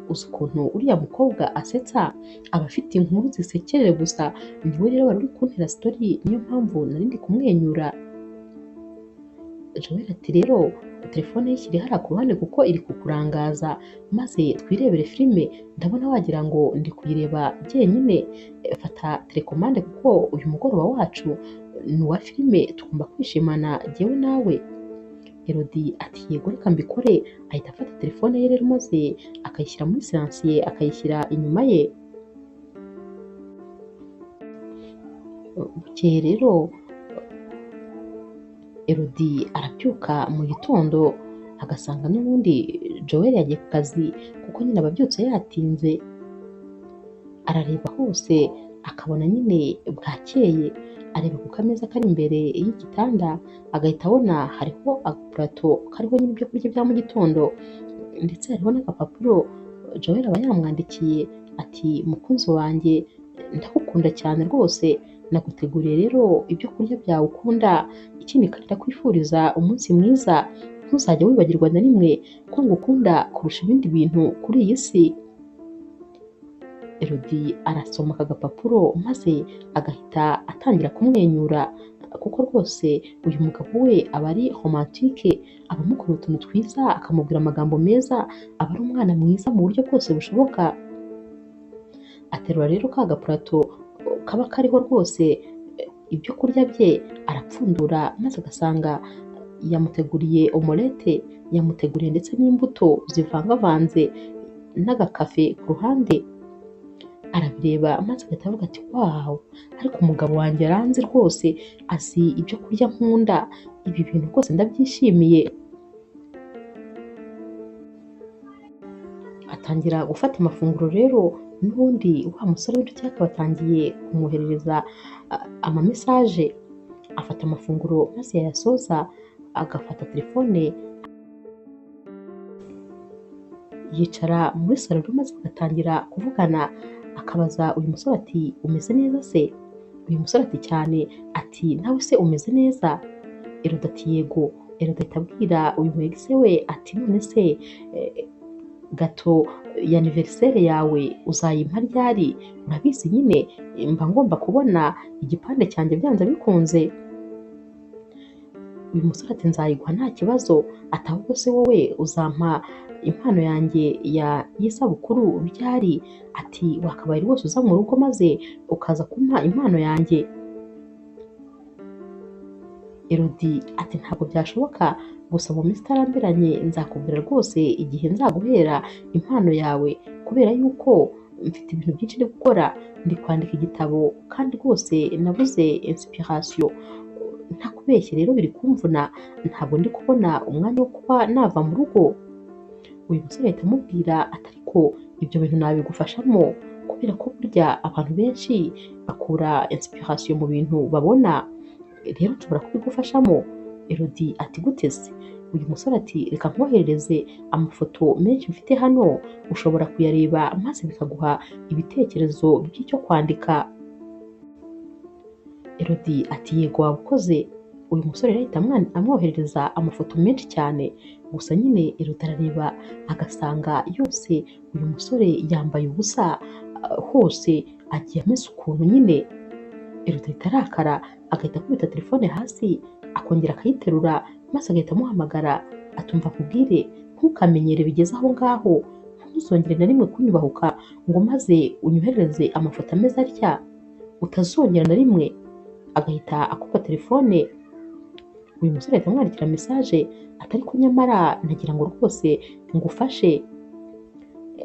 uzi ukuntu uriya mukobwa asetsa, aba afite inkuru zisekeje gusa, niwe rero wari uri kuntera story, niyo mpamvu nari ndi kumwenyura. Joel ati rero telefone ye ishyire hariya ku ruhande kuko iri kukurangaza, maze twirebere filime, ndabona wagira ngo ndi kuyireba jyenyine, fata telekomande kuko uyu mugoroba wacu ni uwa filime, tugomba kwishimana jyewe nawe. Elodie ati yego reka mbikore, ahita afata telefone ye rero maze akayishyira muri siransiye, akayishyira inyuma ye. Bukeye rero Elodie arabyuka mu gitondo agasanga n'ubundi Joel yagiye ku kazi kuko nyine ababyutse yatinze, arareba hose akabona nyine bwakeye, areba ku kameza kari imbere y'igitanda agahita abona hariho agapurato kariho nyine ibyo kurya bya mu gitondo ndetse hariho n'agapapuro Joel aba yamwandikiye ati mukunzi wanjye ndagukunda cyane rwose, naguteguriye rero ibyo kurya byawe ukunda, ikindi kandi ndakwifuriza umunsi mwiza, ntuzajya wibagirwa na rimwe ko ngukunda kurusha ibindi bintu kuri iyi si. Elodie arasoma aka gapapuro maze agahita atangira kumwenyura kuko rwose uyu mugabo we aba ari romantike, aba amukora utuntu twiza, akamubwira amagambo meza, aba ari umwana mwiza mu buryo bwose bushoboka. Aterura rero ka gapurato kaba kariho rwose ibyo kurya bye, arapfundura maze agasanga yamuteguriye omelette, yamuteguriye ndetse n'imbuto zivangavanze n'agakafe ku ruhande. Arabireba maze agahita avuga ati wawu, ariko umugabo wanjye aranzi rwose, azi ibyo kurya nkunda, ibi bintu rwose ndabyishimiye. Atangira gufata amafunguro rero, n'ubundi wa musore w'inshuti ye akaba atangiye kumwoherereza amamesaje. Afata amafunguro maze yayasoza agafata telefone yicara muri salo maze bagatangira kuvugana, akabaza uyu musore ati umeze neza se? Uyu musore ati cyane, ati nawe se umeze neza? Elodie ati yego. Elodie ahita abwira uyu mu ex we ati none se gato ya anniversaire yawe uzayimpa ryari? Urabizi nyine mba ngomba kubona igipande cyanjye byanze bikunze. Uyu musore ati nzayiguha nta kibazo, ati ahubwo se wowe uzampa impano yanjye y'isabukuru ryari? Ati wakabaye rwose uza mu rugo maze ukaza kumpa impano yanjye. Elodie ati ntabwo byashoboka, gusa mu minsi itarambiranye nzakubwira rwose igihe nzaguhera impano yawe, kubera yuko mfite ibintu byinshi ndi gukora, ndi kwandika igitabo kandi rwose nabuze inspiration, ntakubeshye rero biri kumvuna, ntabwo ndi kubona umwanya wo kuba nava mu rugo. Uyu musore ahita amubwira ati ariko ibyo bintu nabigufashamo kubera ko burya abantu benshi bakura inspiration mu bintu babona, rero nshobora kubigufashamo. Elodie ati gute se? Uyu musore ati reka nkoherereze amafoto menshi mfite hano, ushobora kuyareba maze bikaguha ibitekerezo by'icyo kwandika. Elodie ati yego wabukoze. Uyu musore rero ahita amwoherereza amafoto menshi cyane, gusa nyine Elodie arareba agasanga yose uyu musore yambaye ubusa, hose agiye ameze ukuntu nyine. Elodie ahita arakara, agahita akubita telefone hasi, akongera akayiterura maze agahita amuhamagara atumva nkubwire ntukamenyere bigeze aho ngaho, ntuzongere na rimwe kunyubahuka ngo maze unyoherereze amafoto ameze atya, utazongera na rimwe. Agahita akupa telefone. Uyu musore ahita amwandikira message ati ariko nyamara nagira ngo rwose ngufashe.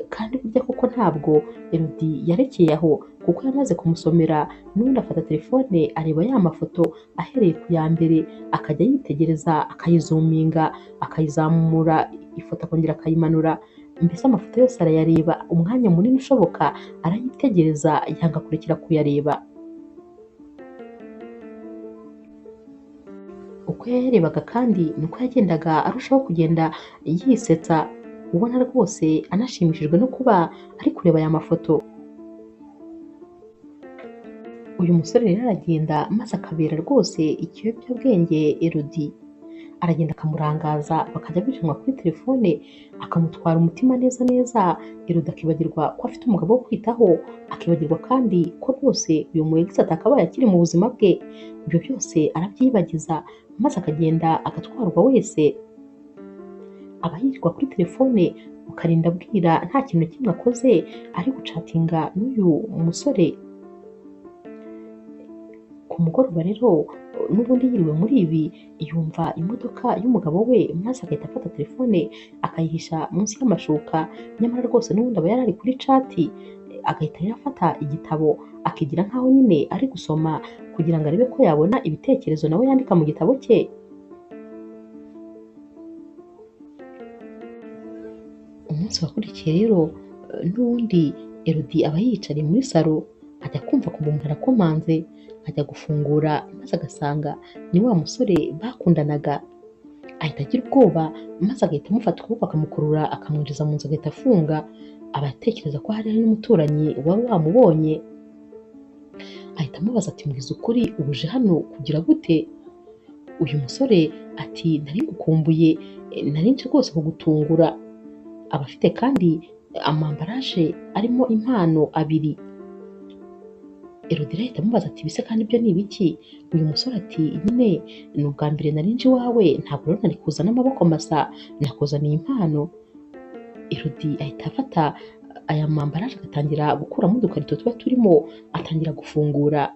Kandi burya koko ntabwo Elodie yarekeye aho, kuko yamaze kumusomera n'ubundi afata telefone areba ya mafoto ahereye ku ya mbere, akajya yitegereza akayizuminga, akayizamura ifoto akongera akayimanura, mbese amafoto yose arayareba umwanya munini ushoboka, arayitegereza yanga kurekera kuyareba. Uko yayarebaga kandi niko yagendaga arushaho kugenda yisetsa, ubona rwose anashimishijwe no kuba ari kureba aya mafoto. Uyu musore rero aragenda maze akabera rwose ikiyobyabwenge Elodie, aragenda akamurangaza bakajya bicanwa kuri telefone, akamutwara umutima neza neza. Elodie akibagirwa ko afite umugabo wo kwitaho, akibagirwa kandi ko rwose uyu mu ex atakabaye akiri mu buzima bwe. Ibyo byose arabyibagiza maze akagenda agatwarwa wese. Aba yirirwa kuri telefone ukarinda abwira nta kintu na kimwe akoze, ari gucatinga n'uyu musore. Ku mugoroba rero n'ubundi yiriwe muri ibi, yumva imodoka y'umugabo we maze agahita afata telefone akayihisha munsi y'amashuka, nyamara rwose n'ubundi aba yari ari kuri chat. Agahita rero afata igitabo akigira nkaho nyine ari gusoma kugira ngo arebe ko yabona ibitekerezo nawe yandika mu gitabo cye. Umunsi wakurikiye rero n'ubundi Elodie aba yiyicariye muri salo, ajya kumva kumva umuntu arakomanze, ajya gufungura maze agasanga ni wa musore bakundanaga. Ahita agira ubwoba maze agahita amufata ukuboko akamukurura akamwinjiza mu nzu agahita afunga. Aba atekereza ko hari n'umuturanyi wari wamubonye. Ahita amubaza ati mbwiza ukuri ubuje hano kugira gute? Uyu musore ati nari ngukumbuye, nari nje rwose kugutungura. Aba afite kandi amambaraje arimo impano abiri. Elodie ahita amubaza ati bise kandi ibyo ni ibiki? Uyu musore ati nyine ni ubwa mbere nari nje iwawe, ntabwo rero nari kuza n'amaboko masa, nakuzaniye impano. Elodie ahita afata aya mambaraje agatangira gukuramo udukarito tuba turimo, atangira gufungura,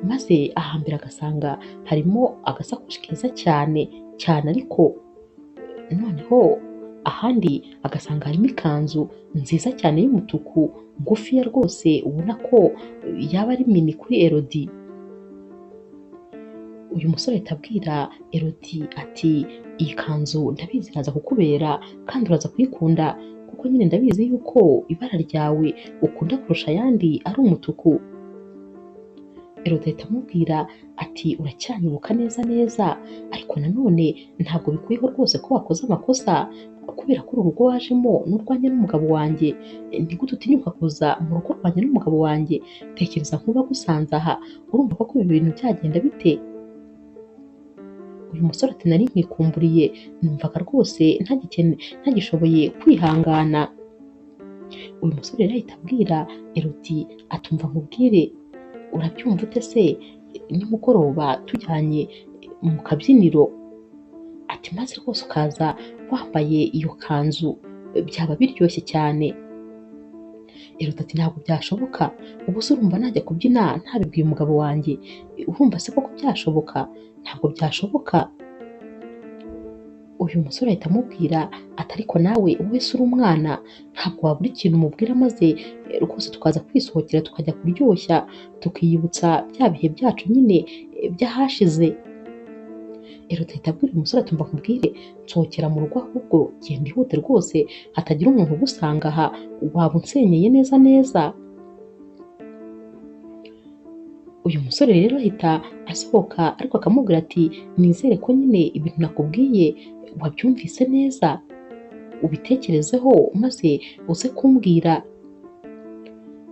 maze ahambere agasanga harimo agasakoshi keza cyane cyane, ariko noneho ahandi agasanga harimo ikanzu nziza cyane y'umutuku ngufiya rwose, ubona ko yaba ari mini kuri Elodie. Uyu musore ahita abwira Elodie ati iyi kanzu ndabizi iraza kukubera kandi uraza kuyikunda, kuko nyine ndabizi yuko ibara ryawe ukunda kurusha ayandi ari umutuku. Elodie ahita amubwira ati uracyanyibuka neza neza, ariko nanone ntabwo bikwiyeho rwose ko wakoze amakosa, kubera ko uru rugo wajemo n'urwanjye n'umugabo wanjye. Ni gute utinyuka kuza mu rugo rwanjye n'umugabo wanjye? Tekereza nkuba gusanze aha, urumva ko ibi bintu byagenda bite? Uyu musore ati nari nkwikumburiye, numvaga rwose ntagishoboye kwihangana. Uyu musore rero ahita abwira Elodie atumva nkubwire, urabyumva ute se nimugoroba tujyanye mu kabyiniro? Ati maze rwose ukaza wambaye iyo kanzu byaba biryoshye cyane. Elodie ati ntabwo byashoboka, ubu se urumva najya kubyina ntabibwiye umugabo wanjye? Urumva se koko byashoboka? Ntabwo byashoboka. uyu musore ahita amubwira ati ariko nawe wese uri umwana ntabwo wabura ikintu umubwira maze rwose tukaza kwisohokera tukajya kuryoshya tukiyibutsa bya bihe byacu nyine by'ahashize. Erode ahita abwira uyu musore ati mba nkubwire nsohokera mu rugo ahubwo genda ihute rwose hatagira umuntu ugusanga aha waba unsenyeye neza neza. Uyu musore rero ahita asohoka ariko akamubwira ati nizere ko nyine ibintu nakubwiye wabyumvise neza ubitekerezeho maze uze kumbwira.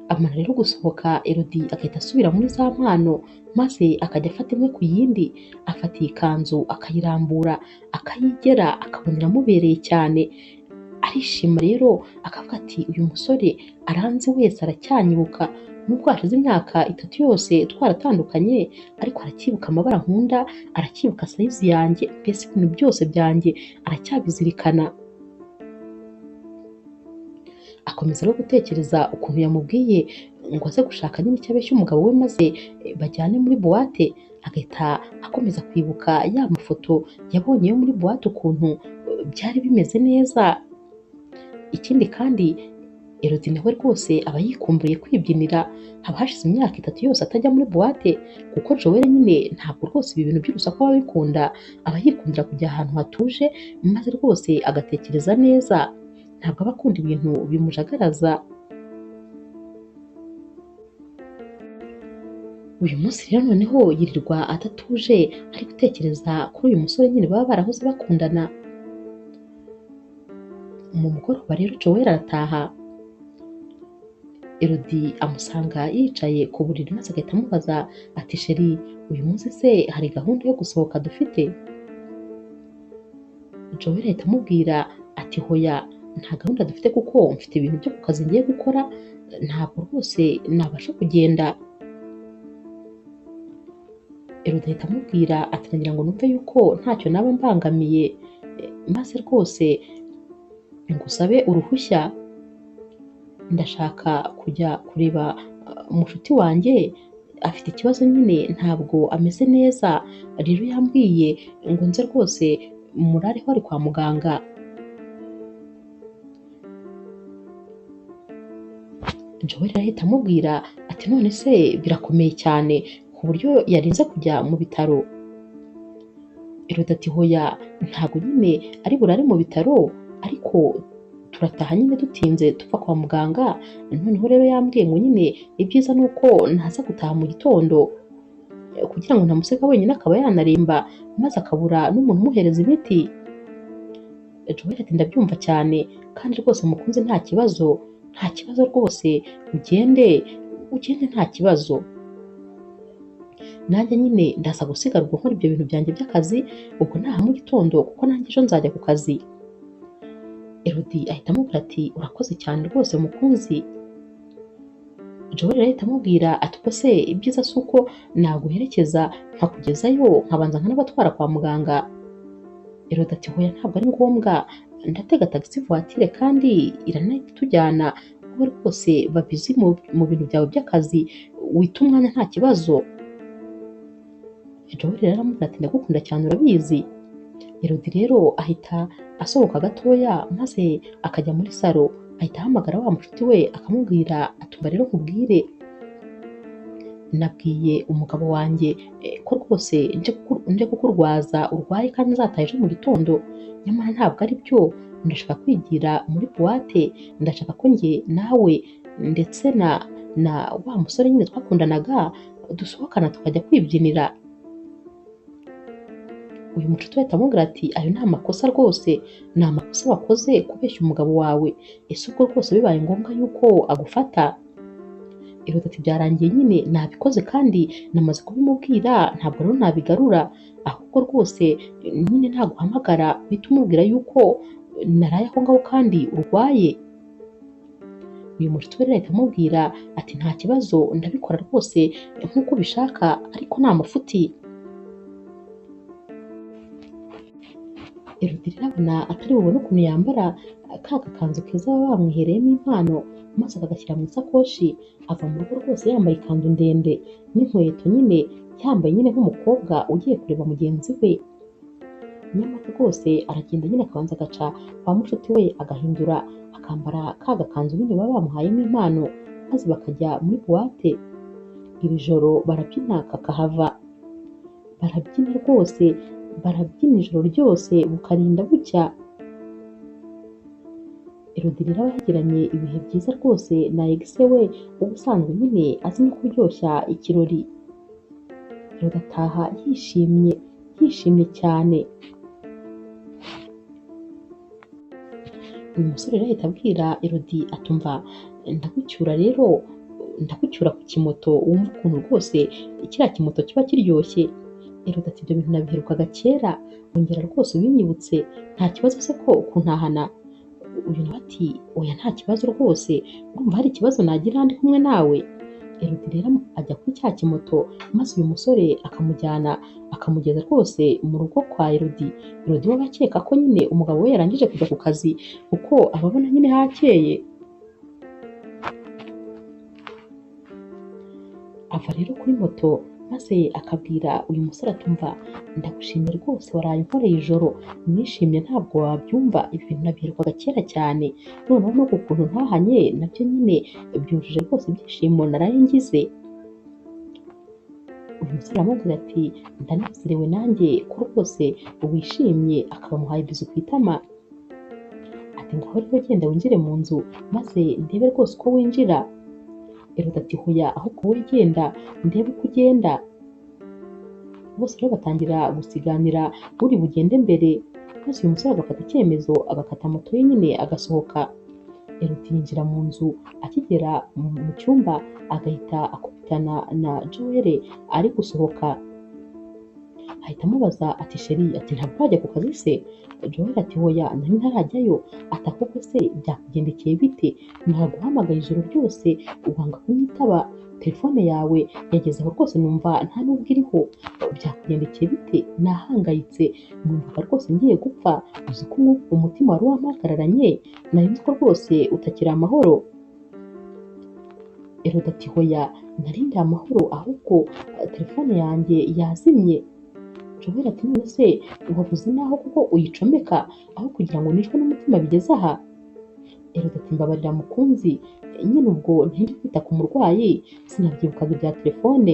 Amara rero gusohoka Elodie agahita asubira muri za mpano maze akajya afata imwe ku yindi, afata iyi kanzu akayirambura akayigera akabona iramubereye cyane, arishima rero akavuga ati uyu musore aranzi wese aracyanyibuka nubwo hashize imyaka 3 yose twaratandukanye ariko aracyibuka amabara nkunda, aracyibuka size yanjye, mbese ibintu byose byanjye aracyabizirikana. Akomeza no gutekereza ukuntu yamubwiye ngo aze gushaka nyine icyo abeshya umugabo we maze bajyane muri buwate, agahita akomeza kwibuka ya mafoto yabonye yo muri buwate ukuntu byari bimeze neza. Ikindi kandi Elodie nawe rwose aba yikumbuye kwibyinira, haba hashize imyaka 3 yose atajya muri buwate kuko Joel nyine ntabwo rwose ibi bintu by'urusaku aba abikunda, aba yikundira kujya ahantu hatuje maze rwose agatekereza neza, ntabwo aba akunda ibintu bimujagaraza. Uyu munsi rero noneho yirirwa adatuje ari gutekereza kuri uyu musore nyine baba barahoze bakundana. Mu mugoroba rero Joel arataha, Elodie amusanga yicaye ku buriri maze agahita amubaza ati sheri uyu munsi se hari gahunda yo gusohoka dufite? Joel ahita amubwira ati hoya nta gahunda dufite kuko mfite ibintu byo ku kazi ngiye gukora, ntabwo rwose nabasha kugenda. Elodie ahita amubwira ati nagira ngo numve yuko ntacyo naba mbangamiye maze rwose ngusabe uruhushya, ndashaka kujya kureba umushuti wanjye afite ikibazo nyine ntabwo ameze neza, rero yambwiye ngo nze rwose murareho ari kwa muganga. Joel ahita amubwira ati none se birakomeye cyane ku buryo yarinze kujya mu bitaro? Elodie ati hoya ntabwo nyine ari burare mu bitaro ariko turataha nyine dutinze tuva kwa muganga, noneho rero yambwiye ngo nyine ibyiza ni uko ntaza gutaha mu gitondo kugira ngo ntamuseka wenyine akaba yanaremba maze akabura n'umuntu umuhereza imiti. Joel ati ndabyumva cyane kandi rwose mukunzi nta kibazo rwose ugende nta kibazo, nanjye nyine ndaza gusigarwa nkora ibyo bintu byanjye by'akazi ubwo ntaha mu gitondo kuko nanjye ejo nzajya ku kazi. Elodie ahita amubwira ati urakoze cyane rwose mukunzi. Joel ahita amubwira ati ubwo se ibyiza si uko naguherekeza nkakugezayo nkabanza nkanabatwara kwa muganga? Elodie ati hoya ntabwo ari ngombwa, ndatega taxi voiture kandi iranahita itujyana, wowe rwose ba busy mu bintu byawe by'akazi wita umwanya nta kibazo. Joel rero aramubwira ati ndagukunda cyane urabizi. Elodie rero ahita asohoka gatoya maze akajya muri salo, ahita ahamagara wa mushuti we akamubwira ati umva rero nkubwire nabwiye umugabo wanjye ko rwose nje kukurwaza urwaye kandi nzataha ejo mu gitondo, nyamara ntabwo ari byo, ndashaka kwigira muri buwate, ndashaka ko njye nawe ndetse na wa musore nyine twakundanaga dusohokana tukajya kwibyinira. Uyu mucuti we ahita amubwira ati ayo ni amakosa rwose, ni amakosa wakoze kubeshya umugabo wawe, ese ubwo rwose bibaye ngombwa yuko agufata? Elodie ati byarangiye nyine nabikoze kandi namaze kubimubwira, ntabwo rero nabigarura, ahubwo rwose nyine naguhamagara uhita umubwira yuko naraye aho ngaho kandi urwaye. Uyu mucuti we rero ahita amubwira ati nta kibazo ndabikora rwose nk'uko ubishaka ariko ni amafuti. Elodie rero abona atari bubone ukuntu yambara ka gakanzu keza baba bamwihereyemo impano maze akagashyira mu isakoshi, ava mu rugo rwose yambaye ikanzu ndende n'inkweto nyine yambaye nyine nk'umukobwa ugiye kureba mugenzi we. nyamara rwose aragenda nyine akabanza agaca kwa mushuti we agahindura akambara ka gakanzu nyine baba bamuhayemo impano maze bakajya muri buwate. Iri joro barabyina kakahava, barabyina rwose, barabyina ijoro ryose bukarinda bucya. Elodie rero aba yagiranye ibihe byiza rwose na egise we uba usanzwe nyine azi no kuryoshya ikirori. Elodie ataha yishimye, yishimye cyane. Uyu musore rero ahita abwira Elodie atumva ndagucyura rero, ndagucyura ku kimoto wumva ukuntu rwose kiriya kimoto kiba kiryoshye. Elodie ati ibyo bintu nabiherukaga kera, ongera rwose ubinyibutse, nta kibazo se ko kuntahana? Uyu nawe ati oya nta kibazo rwose, urumva hari ikibazo nagira ndi kumwe nawe? Elodie rero ajya kuri cya kimoto maze uyu musore akamujyana akamugeza rwose mu rugo kwa Elodie. Elodie we aba akeka ko nyine umugabo we yarangije kujya ku kazi kuko ababona nyine hakeye. Ava rero kuri moto maze akabwira uyu musore atumva ndagushimye rwose waraye unkoreye ijoro, nishimye ntabwo wabyumva, ibi bintu nabiherukaga kera cyane, noneho no ku kuntu ntahanye nabyo nyine byujuje rwose ibyishimo naraye ngize. Uyu musore aramubwira ati ndanezerewe nanjye ko rwose wishimye, akaba amuhaye bizu ku itama. Ati ngaho rero genda winjire mu nzu maze ndebe rwose uko winjira. Elodie ati hoya ahubwo wowe genda ndebe uko ugenda. Bose rero batangira gusiganira uri bugende mbere, maze uyu musore agafata icyemezo agakata moto ye nyine agasohoka. Elodie yinjira mu nzu, akigera mu cyumba agahita akubitana na Joel ari gusohoka. Ahita amubaza ati sheri, ati ntabwo wajya ku kazi se? Joel ati hoya nari ntarajyayo. Ati ahubwo se byakugendekeye bite? Naguhamagaye ijoro ryose wanga kunyitaba, telefone yawe yageze aho rwose numva nta nubwo iriho, byakugendekeye bite? Nahangayitse numvaga rwose ngiye gupfa, uzi ko umutima wari wampagararanye, nari nzi ko rwose utakiri amahoro. Elodie ati hoya nari ndi amahoro ahubwo telefone yanjye yazimye. Joel ati none se wabuze naho kuko uyicomeka aho kugira ngo nicwe n'umutima bigeze aha? Elodie ati mbabarira mukunzi, nyine ubwo ntindi kwita ku murwayi sinabyibukaga ibya telefone.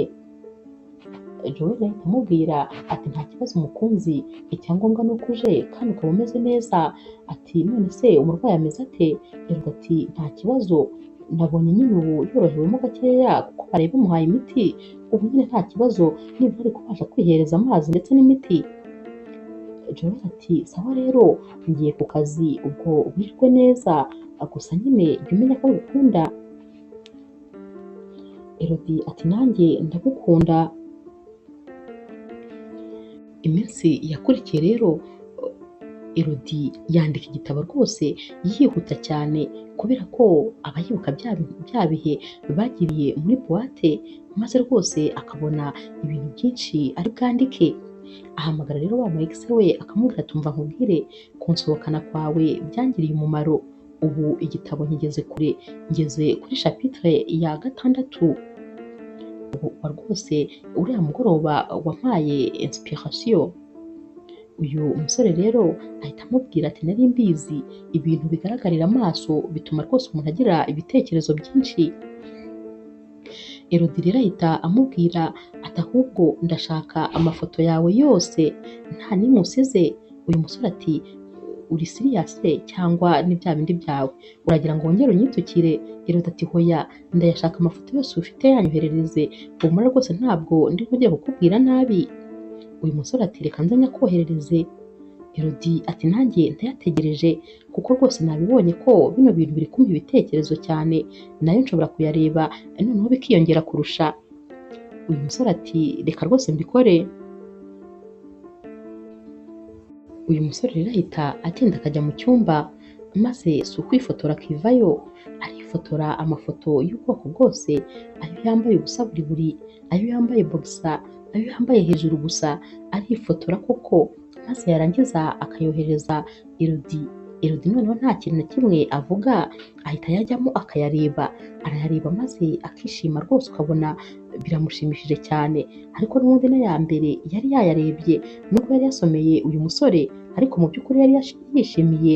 Joel ahita amubwira ati nta kibazo mukunzi, icyangombwa ni uko uje kandi ukaba umeze neza. Ati none se umurwayi ameze ate? Elodie ati nta kibazo, nabonye nyine ubu yorohewemo gakeya kuko bari bamuhaye imiti, ubu nyine nta kibazo niba ari kubasha kwihereza amazi ndetse n'imiti. Joel ati sawa rero ngiye ku kazi ubwo wirirwe neza, gusa nyine jya umenya ko ngukunda. Elodie ati nanjye ndagukunda. Iminsi yakurikiye rero Elodie yandika igitabo rwose yihuta cyane kubera ko aba yibuka bya bihe bagiriye muri buwate, maze rwose akabona ibintu byinshi ari bwandike. Ahamagara rero wa mu egise we akamubwira atumva nkubwire kunsohokana kwawe byangiriye umumaro, ubu igitabo nkigeze kure, ngeze kuri chapitre ya 6. Ubu rwose uriya mugoroba wampaye inspiration. Uyu musore rero ahita amubwira ati nari mbizi ibintu bigaragarira amaso bituma rwose umuntu agira ibitekerezo byinshi. Elodie rero ahita amubwira ati ahubwo ndashaka amafoto yawe yose nta n'imwe usize. Uyu musore ati uri serious cyangwa ni bya bindi byawe, uragira ngo wongere unyitukire? Elodie ati hoya ndayashaka amafoto yose ufite yanyoherereze, humura rwose ntabwo ndi bugiye kukubwira nabi. Uyu musore ati reka nze nyakoherereze. Elodie ati nanjye ndayategereje kuko rwose nabibonye ko bino bintu biri kumpa ibitekerezo cyane, nayo nshobora kuyareba noneho bikiyongera kurusha. Uyu musore ati reka rwose mbikore. Uyu musore rero ahita agenda akajya mu cyumba, maze si ukwifotora akivayo, arifotora amafoto y'ubwoko bwose, ayo yambaye ubusa buri, ayo yambaye boxer, ayo yambaye hejuru gusa, arifotora koko maze yarangiza akayohereza Elodie. Elodie noneho nta kintu na kimwe avuga, ahita yajyamo akayareba, arayareba maze akishima rwose ukabona biramushimishije cyane, ariko n'ubundi n'aya mbere yari yayarebye nubwo yari yasomeye uyu musore, ariko mu by'ukuri yari yishimiye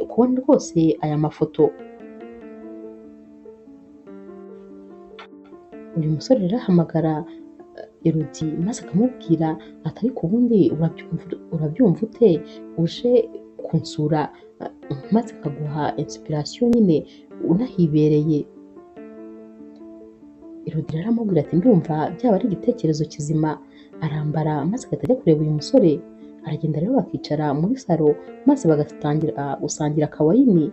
kubona rwose aya mafoto. Uyu musore rero ahamagara Elodie maze akamubwira ati ariko ubundi urabyumva ute uje kunsura maze nkaguha inspiration nyine unahibereye. Elodie rero aramubwira ati ndumva byaba ari igitekerezo kizima, arambara maze agahita ajya kureba uyu musore, aragenda rero bakicara muri salo maze bagatangira gusangira akawayini.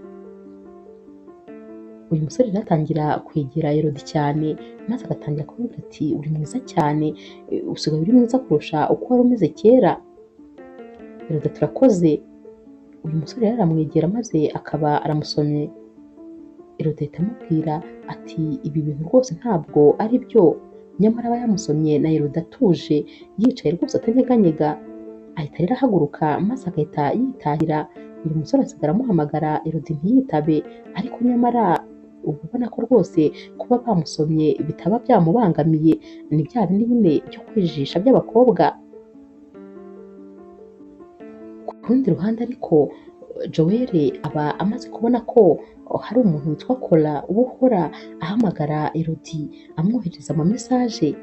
Uyu musore rero atangira kwegera Elodie cyane maze agatangira kumubwira ati uri mwiza cyane, usigaye uri mwiza kurusha uko wari umeze kera. Elodie turakoze. Uyu musore rero aramwegera maze akaba aramusomye. Elodie ahita amubwira ati ibi bintu rwose ntabwo ari byo, nyamara aba yamusomye na Elodie atuje yicaye rwose atanyeganyega. Ahita rero ahaguruka maze agahita yitahira. Uyu musore asigara amuhamagara Elodie ntiyitabe, ariko nyamara uba ubona ko rwose kuba bamusomye bitaba byamubangamiye, ni bya bindi nyine byo kwijijisha by'abakobwa. Ku rundi ruhande ariko Joel aba amaze kubona ko hari umuntu witwa Cola uba uhora ahamagara Elodie amwohereza amamesaje,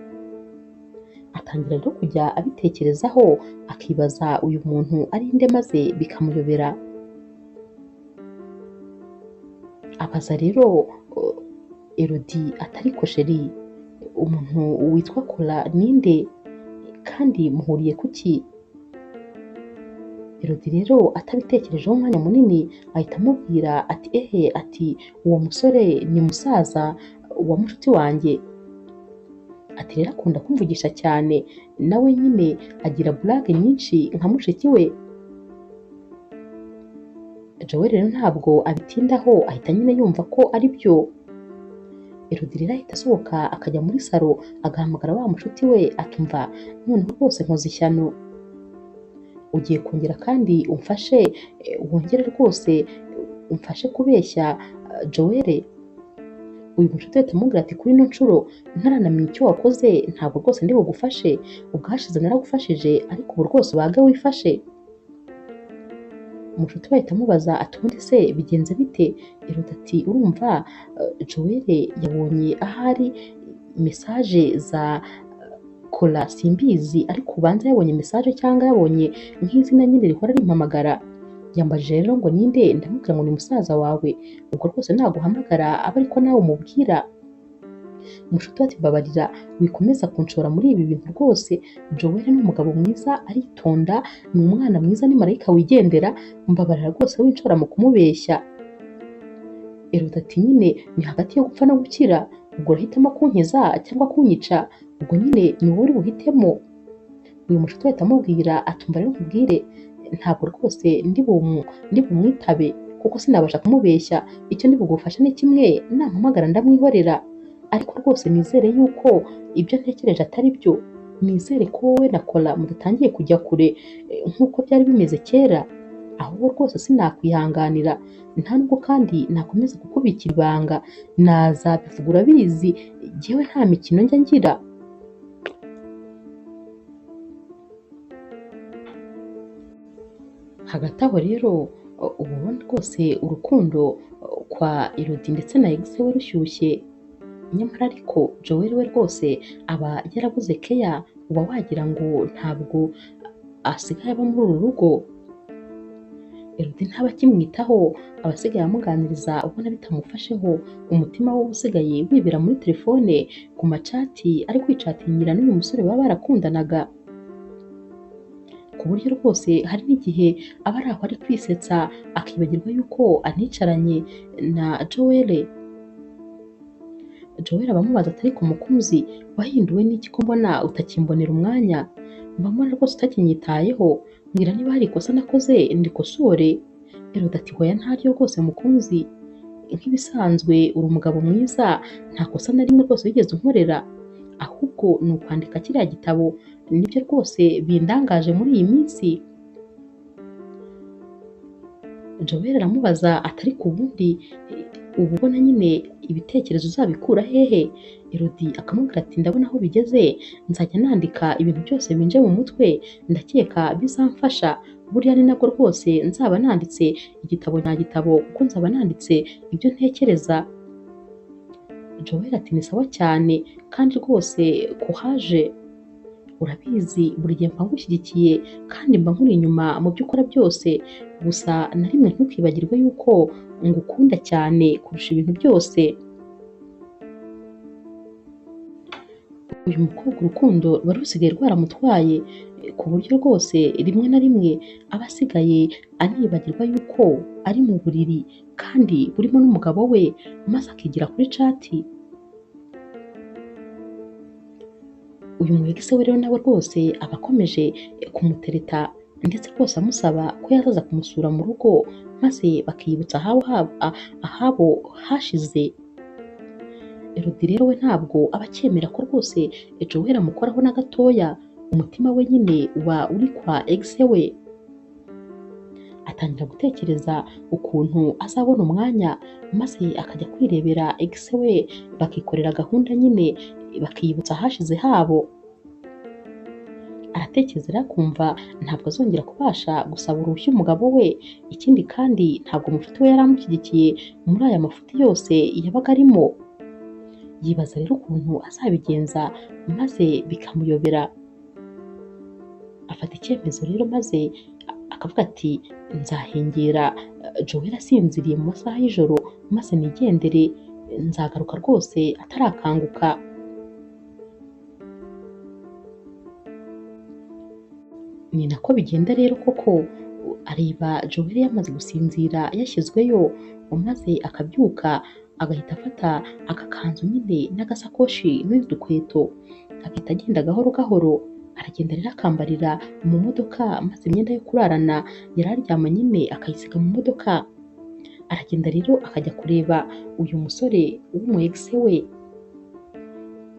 atangira rero kujya abitekerezaho akibaza uyu muntu ari nde maze bikamuyobera. Abaza rero Elodie ati ariko sheri, umuntu witwa Cola ninde kandi muhuriye kuki? Elodie rero atabitekerejeho umwanya munini ahita amubwira ati ati uwo musore ni musaza wa mushuti wanjye. Ati rero akunda kumvugisha cyane, nawe nyine agira blague nyinshi nka mushiki we. Joel rero ntabwo abitindaho ahita nyine yumva ko ari byo. Elodie rero ahita asohoka akajya muri salo agahamagara wa mushuti we atumva noneho rwose nkoze ishyano, ugiye kongera kandi umfashe wongere rwose umfashe kubeshya Joel. Uyu mushuti ahita amubwira ati kuri ino nshuro ntaranamenya icyo wakoze ntabwo rwose ndi bugufashe, ubwashize naragufashije ariko ubu rwose ubaga wifashe. Umushuti we ahita amubaza ati ubundi se bigenze bite? Elodie ati urumva Joel yabonye ahari mesaje za Cola simbizi, ariko ubanza yabonye mesaje cyangwa yabonye nk'izina nyine rihora rimpamagara. Yambajije rero ngo ninde, ndamubwira ngo ni musaza wawe, ubwo rwose naguhamagara aba ariko nawe umubwira. Umushuti we ati mbabarira wikomeza kunshora muri ibi bintu rwose, Joel ni umugabo mwiza, aritonda, ni umwana mwiza, ni marayika wigendera, mbabarira rwose winshora mu kumubeshya. Elodie ati nyine ni hagati yo gupfa no gukira, ubwo urahitamo kunkiza cyangwa kunyica, ubwo nyine ni wowe uri buhitemo. Uyu mushuti we ahita amubwira ati umva rero nkubwire, ntabwo rwose ndi bumwitabe kuko sinabasha kumubeshya, icyo ndi bugufasha ni kimwe, nampamagara ndamwihorera, ariko rwose nizere yuko ibyo ntekereje atari byo, nizere ko wowe na Cola mudatangiye kujya kure nk'uko byari bimeze kera, ahubwo rwose sinakwihanganira, nta nubwo kandi nakomeza kukubikira ibanga, nazabivuga urabizi, jyewe nta mikino njya ngira. Hagati aho rero uba ubona rwose urukundo kwa Elodie ndetse na ex we rushyushye, nyamara ariko Joel we rwose aba yarabuze keya, uba wagira ngo ntabwo asigaye aba muri uru rugo. Elodie ntaba akimwitaho, aba asigaye amuganiriza ubona bitamufasheho, umutima we usigaye wibera muri telefone ku macati ari kwicatingira n'uyu musore baba barakundanaga, ku buryo rwose hari n'igihe aba ari aho ari kwisetsa akibagirwa yuko anicaranye na Joel. Joel aba amubaza ati ariko mukunzi wahinduwe n'iki ko mbona utakimbonera umwanya, mba mbona rwose utakinyitayeho, mbwira niba hari ikosa nakoze ndikosore. Elodie ati hoya ntaryo rwose mukunzi, nk'ibisanzwe uri umugabo mwiza, nta kosa na rimwe rwose wigeze unkorera, ahubwo ni ukwandika kiriya gitabo nibyo rwose bindangaje muri iyi minsi. Joel aramubaza ati ariko ubundi uba ubona nyine ibitekerezo uzabikura hehe? Elodie akamubwira ati ndabona aho bigeze, nzajya nandika ibintu byose binje mu mutwe, ndakeka bizamfasha, buriya ni nabwo rwose nzaba nanditse igitabo nyagitabo kuko nzaba nanditse ibyo ntekereza. Joel ati ni sawa cyane kandi rwose courage, urabizi buri gihe mba ngushyigikiye kandi mba nkuri inyuma mu byo ukora byose, gusa na rimwe ntukibagirwe yuko ngukunda cyane kurusha ibintu byose. Uyu mukobwa urukundo rwari rusigaye rwaramutwaye ku buryo rwose rimwe na rimwe aba asigaye anibagirwa yuko ari mu buriri kandi burimo n'umugabo we, maze akigira kuri cati. Uyu mu ex we rero nawe rwose aba akomeje kumutereta ndetse rwose amusaba ko yazaza kumusura mu rugo maze bakiyibutsa ahabo hashize. Elodie rero we ntabwo aba acyemera ko rwose Joel amukoraho na gatoya, umutima we nyine uba uri kwa ex we. Atangira gutekereza ukuntu azabona umwanya maze akajya kwirebera ex we, bakikorera gahunda nyine bakiyibutsa ahashize habo. Aratekereza rero akumva ntabwo azongera kubasha gusaba uruhushya umugabo we, ikindi kandi ntabwo umufuti we yari amushyigikiye muri aya mafuti yose yabaga arimo. Yibaza rero ukuntu azabigenza maze bikamuyobera. Afata icyemezo rero maze akavuga ati nzahengera Joel asinziriye mu masaha y'ijoro maze nigendere, nzagaruka rwose atarakanguka. Ni nako bigenda rero koko, areba Joel yamaze gusinzira yashyizweyo, maze akabyuka agahita afata agakanzu nyine n'agasakoshi n'udukweto, agahita agenda gahoro gahoro. Aragenda rero akambarira mu modoka maze imyenda yo kurarana yari aryama nyine akayisiga mu modoka. Aragenda rero akajya kureba uyu musore w'umu ex we.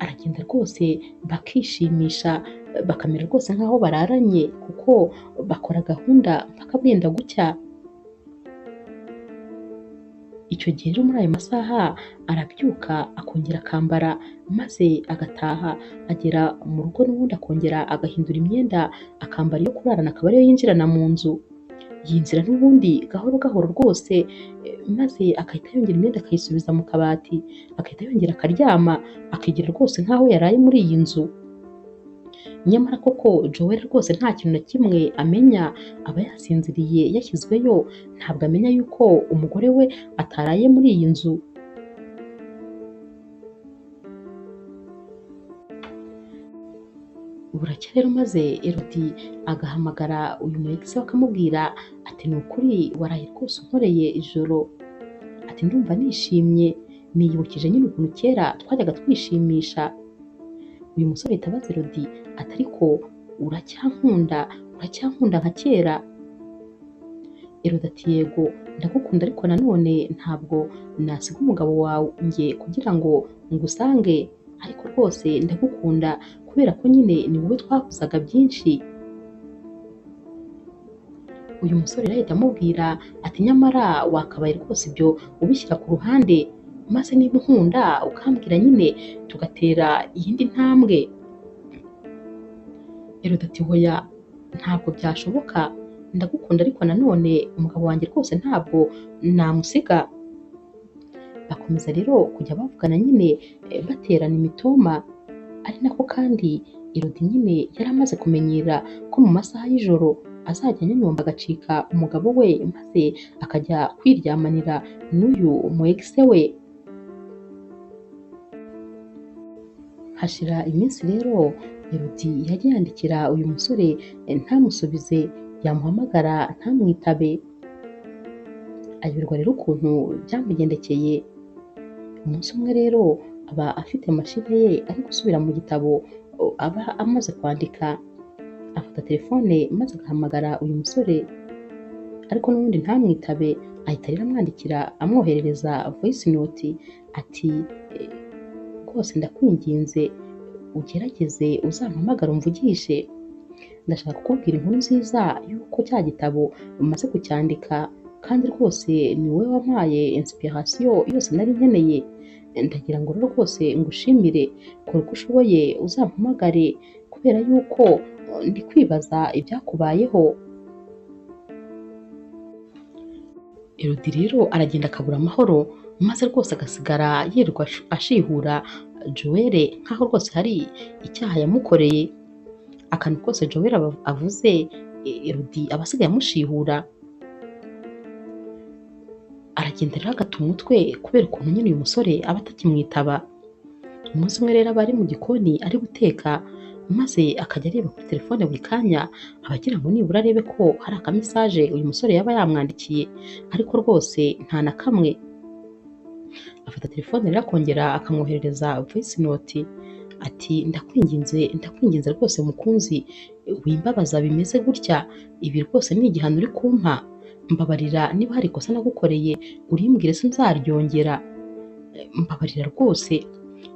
Aragenda rwose bakishimisha, bakamera rwose nk'aho bararanye kuko bakora gahunda mpaka bwenda gucya. Icyo gihe rero muri ayo masaha arabyuka akongera akambara maze agataha, agera mu rugo n'ubundi akongera agahindura imyenda akambara iyo kurarana akaba ariyo yinjirana mu nzu. Yinjira n'ubundi gahoro gahoro rwose, maze agahita yongera imyenda akayisubiza mu kabati, agahita yongera akaryama akigira rwose nk'aho yaraye muri iyi nzu. Nyamara koko Joel rwose nta kintu na kimwe amenya, aba yasinziriye yashyizweyo, ntabwo amenya yuko umugore we ataraye muri iyi nzu. Buracya rero maze Elodie agahamagara uyu mu ex we akamubwira ati ni ukuri waraye rwose unkoreye ijoro, ati ndumva nishimye, niyibukije nyine ukuntu kera twajyaga twishimisha. Uyu musore ahita abaza Elodie ati ariko uracyankunda nka kera? Elodie ati yego ndagukunda, ariko nanone ntabwo nasiga umugabo wanjye kugira ngo ngusange, ariko rwose ndagukunda kubera ko nyine ni wowe twahuzaga byinshi. Uyu musore rero ahita amubwira ati nyamara wakabaye rwose ibyo ubishyira ku ruhande, maze niba unkunda ukambwira nyine tugatera iyindi ntambwe. Elodie ati hoya ntabwo byashoboka, ndagukunda ariko nanone umugabo wanjye rwose ntabwo namusiga. Bakomeza rero kujya bavugana nyine baterana imitoma, ari nako kandi Elodie nyine yari amaze kumenyera ko mu masaha y'ijoro azajya anyonyomba agacika umugabo we maze akajya kwiryamanira n'uyu mu ex we. Hashira iminsi rero Elodie yajya yandikira uyu musore ntamusubize, yamuhamagara ntamwitabe. Ayoberwa rero ukuntu byamugendekeye. Umunsi umwe rero aba afite mashine ye ari gusubira mu gitabo aba amaze kwandika, afata telefone maze agahamagara uyu musore, ariko n'ubundi ntamwitabe. Ahita rero amwandikira amwoherereza voice note ati rwose ndakwinginze ugerageze uzampamagara umvugishe, ndashaka kukubwira inkuru nziza y'uko cya gitabo umaze kucyandika kandi rwose ni wowe wampaye inspiration yose nari nkeneye, ndagira ngo rero rwose ngushimire, kora uko ushoboye uzampamagare kubera yuko ndi kwibaza ibyakubayeho. Elodie rero aragenda akabura amahoro, maze rwose agasigara yirirwa ashihura Joel nk'aho rwose hari icyaha yamukoreye. Akantu kose Joel avuze Elodie aba asigaye amushihura. Aragenda rero agata umutwe kubera ukuntu nyine uyu musore aba atakimwitaba. Umunsi umwe rero aba ari mu gikoni ari guteka, maze akajya areba kuri telefone buri kanya, aba agira ngo nibura arebe ko hari akamesaje uyu musore yaba yamwandikiye, ariko rwose nta na kamwe. Afata telefone rero akongera akamwoherereza voice note ati ndakwinginze rwose mukunzi, wimbabaza bimeze gutya, ibi rwose ni igihano uri kumpa, mbabarira niba hari ikosa nagukoreye urimbwire sinzaryongera, mbabarira rwose,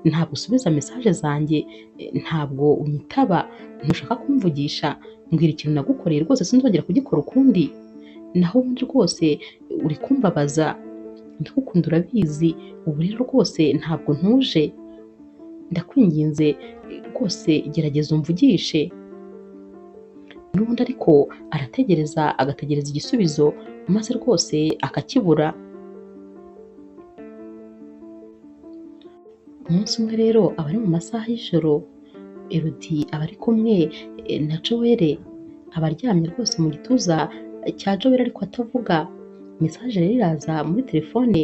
ntabwo usubiza mesaje zanjye, ntabwo unyitaba, ntushaka kumvugisha, mbwira ikintu nagukoreye rwose sinzongera kugikora ukundi, naho ubundi rwose uri kumbabaza, ndagukunda urabizi, ubu rero rwose ntabwo ntuje, ndakwinginze rwose gerageza umvugishe. N'ubundi ariko agategereza igisubizo, maze rwose akakibura. Umunsi umwe rero aba ari mu masaha y'ijoro, Elodie aba ari kumwe na Joel, aba aryamye rwose mu gituza cya Joel ariko atavuga. Mesaje rero iraza muri telefone,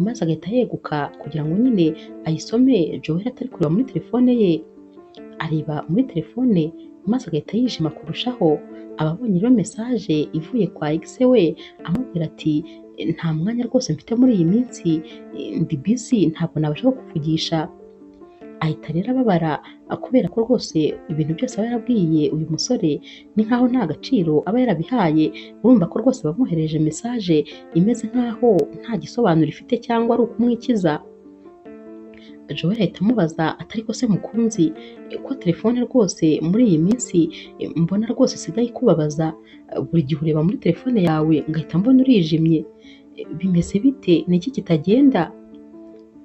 maze agahita yeguka kugira ngo nyine ayisome Joel atari kureba muri telefone ye. Areba muri telefone maze agahita yijima kurushaho, aba abonye rero mesaje ivuye kwa ex we amubwira ati nta mwanya rwose mfite muri iyi minsi, ndi busy ntabwo nabasha kukuvugisha. Ahita rero ababara kubera ko rwose ibintu byose aba yarabwiye uyu musore ni nkaho nta gaciro aba yarabihaye. Urumva ko rwose bamwohereje mesaje imeze nkaho nta gisobanuro ifite cyangwa ari ukumwikiza. Joel ahita amubaza atari ko se mukunzi, ko telefone rwose muri iyi minsi mbona rwose isigaye ikubabaza, buri gihe ureba muri telefone yawe ngahita mbona urijimye, bimeze bite, ni iki kitagenda?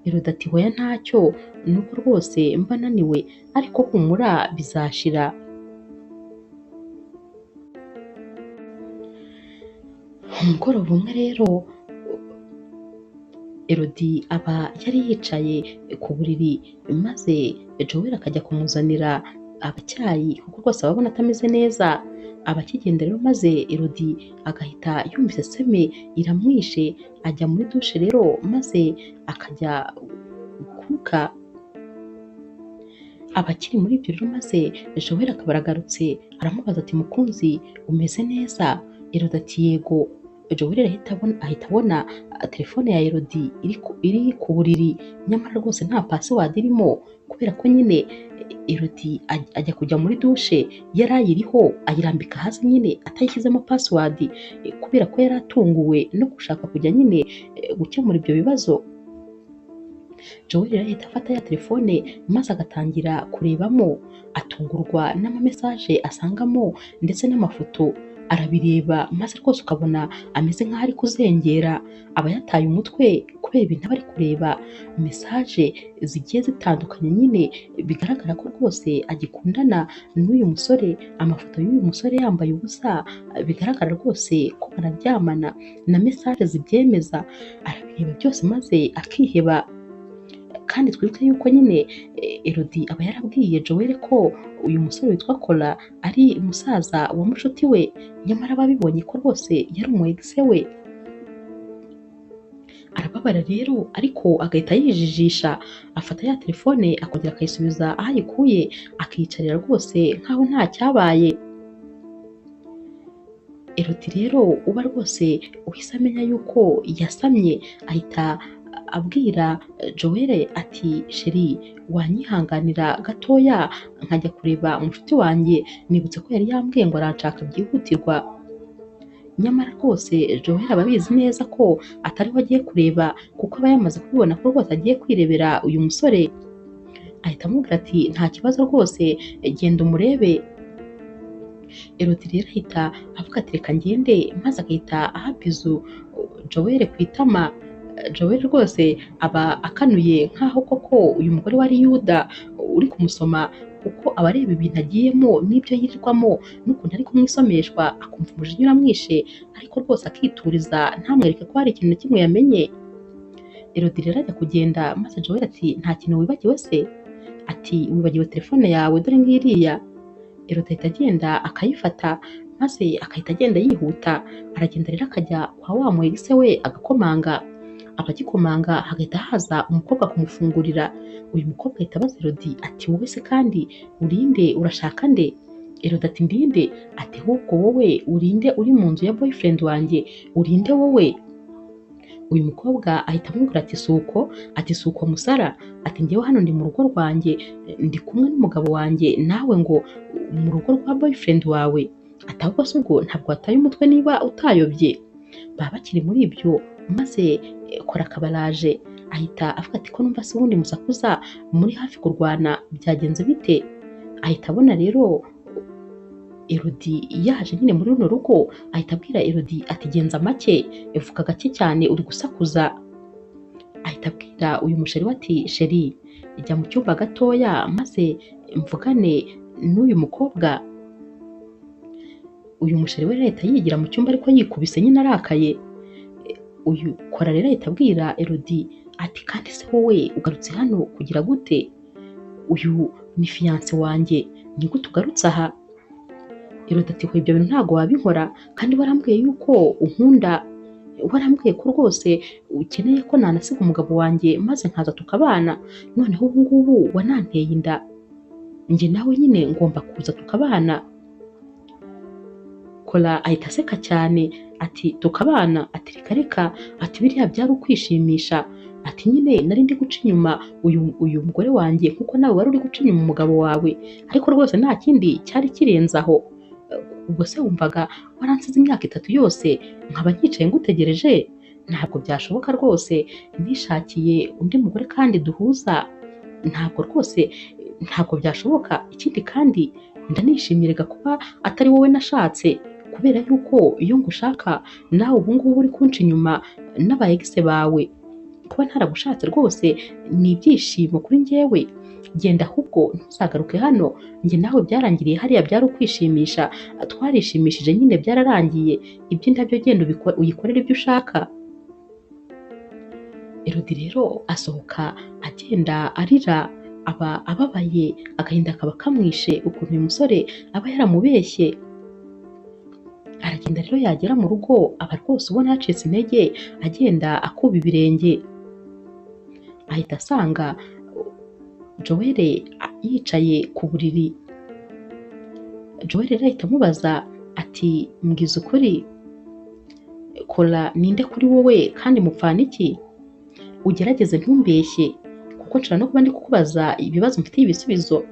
Elodie ati hoya ntacyo, nuko rwose mba naniwe, ariko humura bizashira. Umugoroba umwe rero Elodie aba yari yicaye ku buriri, maze Joel akajya kumuzanira abacyayi kuko rwose aba abona atameze neza. Aba akigenda rero maze Elodie agahita yumvise seme iramwishe, ajya muri dushe rero maze akajya kuka. Aba akiri muri ibyo rero maze Joel akaba aragarutse aramubaza ati mukunzi umeze neza? Elodie ati yego. Joel ahita abona telefone ya Elodie iri ku buriri, nyamara rwose nta password irimo, kubera ko nyine Elodie ajya kujya muri dushe yari ayiriho ayirambika hasi nyine atayishyizemo password, kubera ko yari atunguwe no gushaka kujya nyine gukemura ibyo bibazo. Joel rero ahita afata ya telefone maze agatangira kurebamo, atungurwa n'amamesaje asangamo ndetse n'amafoto. Arabireba maze rwose ukabona ameze nk'aho ari kuzengera, aba yataye umutwe kubera ibintu aba ari kureba, mesaje zigiye zitandukanye nyine bigaragara ko rwose agikundana n'uyu musore, amafoto y'uyu musore yambaye ubusa bigaragara rwose ko bararyamana, na mesaje zibyemeza. Arabireba byose maze akiheba. Kandi twibuke yuko nyine Elodie aba yarabwiye Joel ko uyu musore witwa Cora ari umusaza wa mushuti we, nyamara babibonye ko rwose yari umu ex we. Arababara rero ariko agahita yijijisha, afata ya telefone akongera akayisubiza aho ayikuye, akiyicarira rwose nkaho nta cyabaye. Elodie rero uba rwose uhise amenya yuko yasamye, ahita abwira Joel ati sheri wanyihanganira gatoya nkajya kureba umushuti wanjye, nibutse ko yari yambwiye ngo aranshaka byihutirwa. Nyamara rwose Joel aba abizi neza ko atari we agiye kureba, kuko aba yamaze kubibona ko rwose agiye kwirebera uyu musore. Ahita amubwira ati nta kibazo rwose genda umurebe. Elodie rero ahita avuga ati reka ngende, maze agahita aha bizu Joel ku itama. Joel rwose aba akanuye nk'aho koko uyu mugore wari Yuda uri kumusoma, kuko aba areba ibintu agiyemo n'ibyo yirirwamo n'ukuntu ari kumwisomeshwa, akumva umujinya uramwishe, ariko rwose akituriza ntamwereke ko hari ikintu na kimwe yamenye. Elodie rero ajya kugenda, maze Joel ati nta kintu wibagiwe se? Ati wibagiwe telefone yawe, dore ngiriya. Elodie ahita agenda akayifata, maze akahita agenda yihuta. Aragenda rero akajya kwa wa muhegise we agakomanga. Abagikomanga hagahita haza umukobwa kumufungurira. Uyu mukobwa ahita abaza Elodie ati wowe se kandi urinde, urashaka nde? Elodie ati ndinde? Ati ahubwo wowe urinde uri mu nzu ya boyfriend wanjye, urinde wowe? Uyu mukobwa ahita amubwira ati suko, ati suko musara, ati njyewe hano ndi mu rugo rwanjye, ndi kumwe n'umugabo wanjye, nawe ngo mu rugo rwa boyfriend wawe? Ati ahubwo se ubwo ntabwo wataye umutwe niba utayobye? Baba bakiri muri ibyo, maze Kora akabaraje ahita avuga ati ko numva se ubundi musakuza muri hafi kurwana, byagenze bite? Ahita abona rero Elodie yaje nyine muri runo rugo, ahita abwira Elodie ati genza make, vuga gake cyane uri gusakuza. Ahita abwira uyu musheri we ati sheri, jya mu cyumba gatoya maze mvugane n'uyu mukobwa. Uyu musheri we rero ahita yigira mu cyumba ariko yikubise nyine arakaye. Uyu Kora rero ahita abwira Elodie ati kandi se wowe ugarutse hano kugira gute? Uyu ni fiance wanjye, ni gute ugarutse aha? Elodie ati ibyo bintu ntabwo wabinkora, kandi warambwiye yuko unkunda, warambwiye ko rwose ukeneye ko nanasiga umugabo wanjye maze nkaza tukabana, noneho ubu ngubu wananteye inda, njye nawe nyine ngomba kuza tukabana. Kora ahita aseka cyane ati tukabana? Ati reka reka, ati biriya byari ukwishimisha, ati nyine nari ndi guca inyuma uyu mugore wanjye nkuko nawe wari uri guca inyuma umugabo wawe, ariko rwose nta kindi cyari kirenze aho. Ubwo se wumvaga waransize imyaka 3 yose nkaba nkicaye ngutegereje? Ntabwo byashoboka rwose, nishakiye undi mugore kandi duhuza, ntabwo rwose, ntabwo byashoboka. Ikindi kandi ndanishimiraga kuba atari wowe nashatse, kubera yuko iyo ngushaka nawe ubu ngubu uri kunca inyuma n'aba ex bawe. Kuba ntaragushatse rwose ni ibyishimo kuri njyewe. Genda ahubwo ntuzagaruke hano, njye nawe byarangiriye hariya, byari ukwishimisha, twarishimishije nyine byararangiye, iby'indabyo genda uyikorere ibyo ushaka. Elodie rero asohoka agenda arira, aba ababaye, agahinda kaba kamwishe ukuntu uyu musore aba yaramubeshye. Aragenda rero yagera mu rugo aba rwose ubona yacitse intege, agenda akuba ibirenge. Ahita asanga Joel yicaye ku buriri. Joel rero ahita amubaza ati mbwiza ukuri, Kora ninde kuri wowe kandi mupfana iki? Ugerageze ntumbeshye, kuko nshobora no kuba ndi kukubaza ibibazo mfitiye ibisubizo.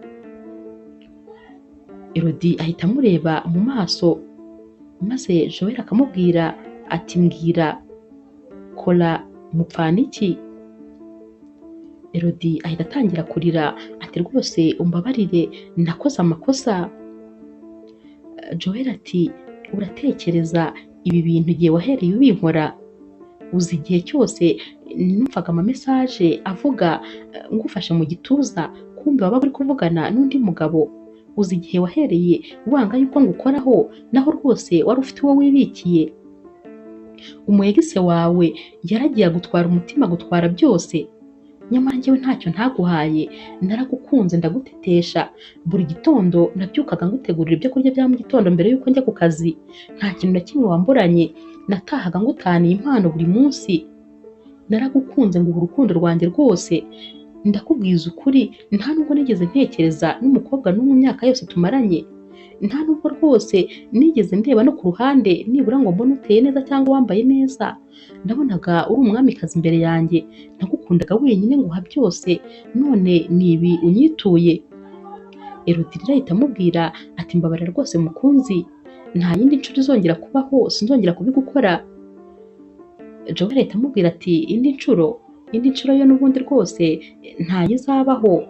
Elodie ahita amureba mu maso, maze Joel akamubwira ati mbwira Kora mupfana iki? Elodie ahita atangira kurira ati rwose umbabarire, nakoze amakosa. Joel ati uratekereza ibi bintu igihe wahereye ubinkora? Uzi igihe cyose numvaga ama message avuga ngufashe mu gituza, kumbe waba uri kuvugana n'undi mugabo. Uzi igihe wahereye wanga yuko ngukoraho, naho rwose wari ufite uwo wibikiye. Umuyegise wawe yaragiye gutwara umutima, gutwara byose, nyamara njyewe ntacyo ntaguhaye. Naragukunze ndagutetesha, buri gitondo nabyukaga ngutegurira ibyo kurya bya mu gitondo mbere yuko njya ku kazi, nta kintu na kimwe wamburanye. Natahaga ngutaniye impano buri munsi. Naragukunze nguha urukundo rwanjye rwose. Ndakubwiza ukuri, nta nubwo nigeze ntekereza n'umukobwa no mu myaka yose tumaranye, nta nubwo rwose nigeze ndeba no ku ruhande nibura ngo mbone uteye neza cyangwa wambaye neza. Nabonaga uri umwamikazi imbere yanjye, nagukundaga wenyine nguha byose, none ni ibi unyituye. Elodie rero ahita amubwira ati mbabarira rwose mukunzi, nta yindi nshuro izongera kubaho, sinzongera kubigukora. Joel ahita amubwira ati indi nshuro yo n'ubundi rwose ntayizabaho.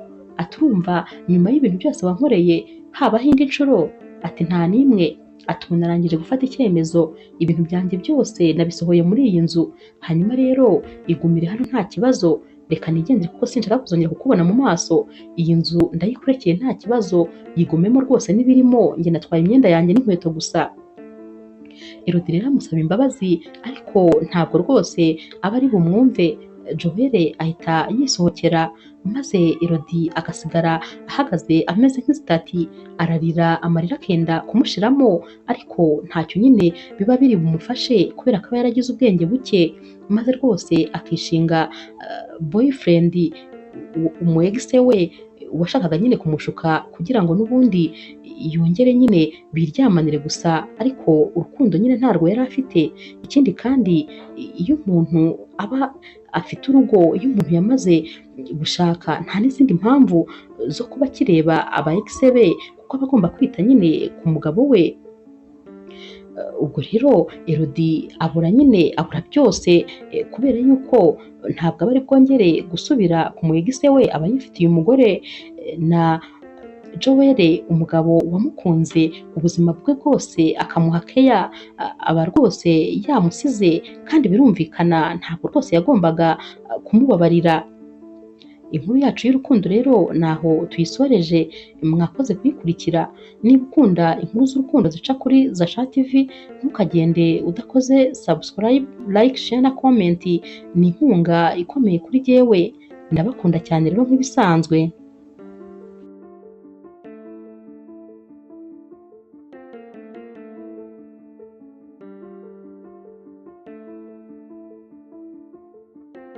Aturumva nyuma y'ibintu byose wankoreye habaho indi nshuro? Ati nta n'imwe. ati ubu narangije gufata icyemezo, ibintu byanjye byose nabisohoye muri iyi nzu, hanyuma rero igumire hano nta kibazo, reka nigendere kuko sinshaka kuzongera kukubona mu maso, iyi nzu ndayikurekeye nta kibazo, yigumemo rwose n'ibirimo, njye natwaye imyenda yanjye n'inkweto gusa. Elodie rero amusaba imbabazi ariko ntabwo rwose aba ari bumwumve. Joel ahita yisohokera maze Elodie agasigara ahagaze ameze nk'isitati, ararira amarira akenda kumushiramo ariko ntacyo nyine biba biri bumufashe kubera ko aba yaragize ubwenge buke, maze rwose akishinga boyfriend umu ex we washakaga nyine kumushuka kugira ngo n'ubundi yongere nyine biryamanire gusa, ariko urukundo nyine ntarwo yari afite. Ikindi kandi iyo umuntu aba afite urugo, iyo umuntu yamaze gushaka nta n'izindi mpamvu zo kuba akireba aba ex be kuko aba agomba kwita nyine ku mugabo we. Ubwo rero Elodie abura byose kubera yuko ntabwo aba ari bwongere gusubira ku mu ex we, aba yifitiye umugore na Joel umugabo wamukunze ubuzima bwe bwose akamuha keya, aba rwose yamusize kandi birumvikana ntabwo rwose yagombaga kumubabarira. Inkuru yacu y'urukundo rero naho tuyisoreje, mwakoze kuyikurikira. Niba ukunda inkuru z'urukundo zica kuri Zasha TV, ntukagende udakoze subscribe, like, share na comment, ni inkunga ikomeye kuri jyewe. Ndabakunda cyane rero nk'ibisanzwe.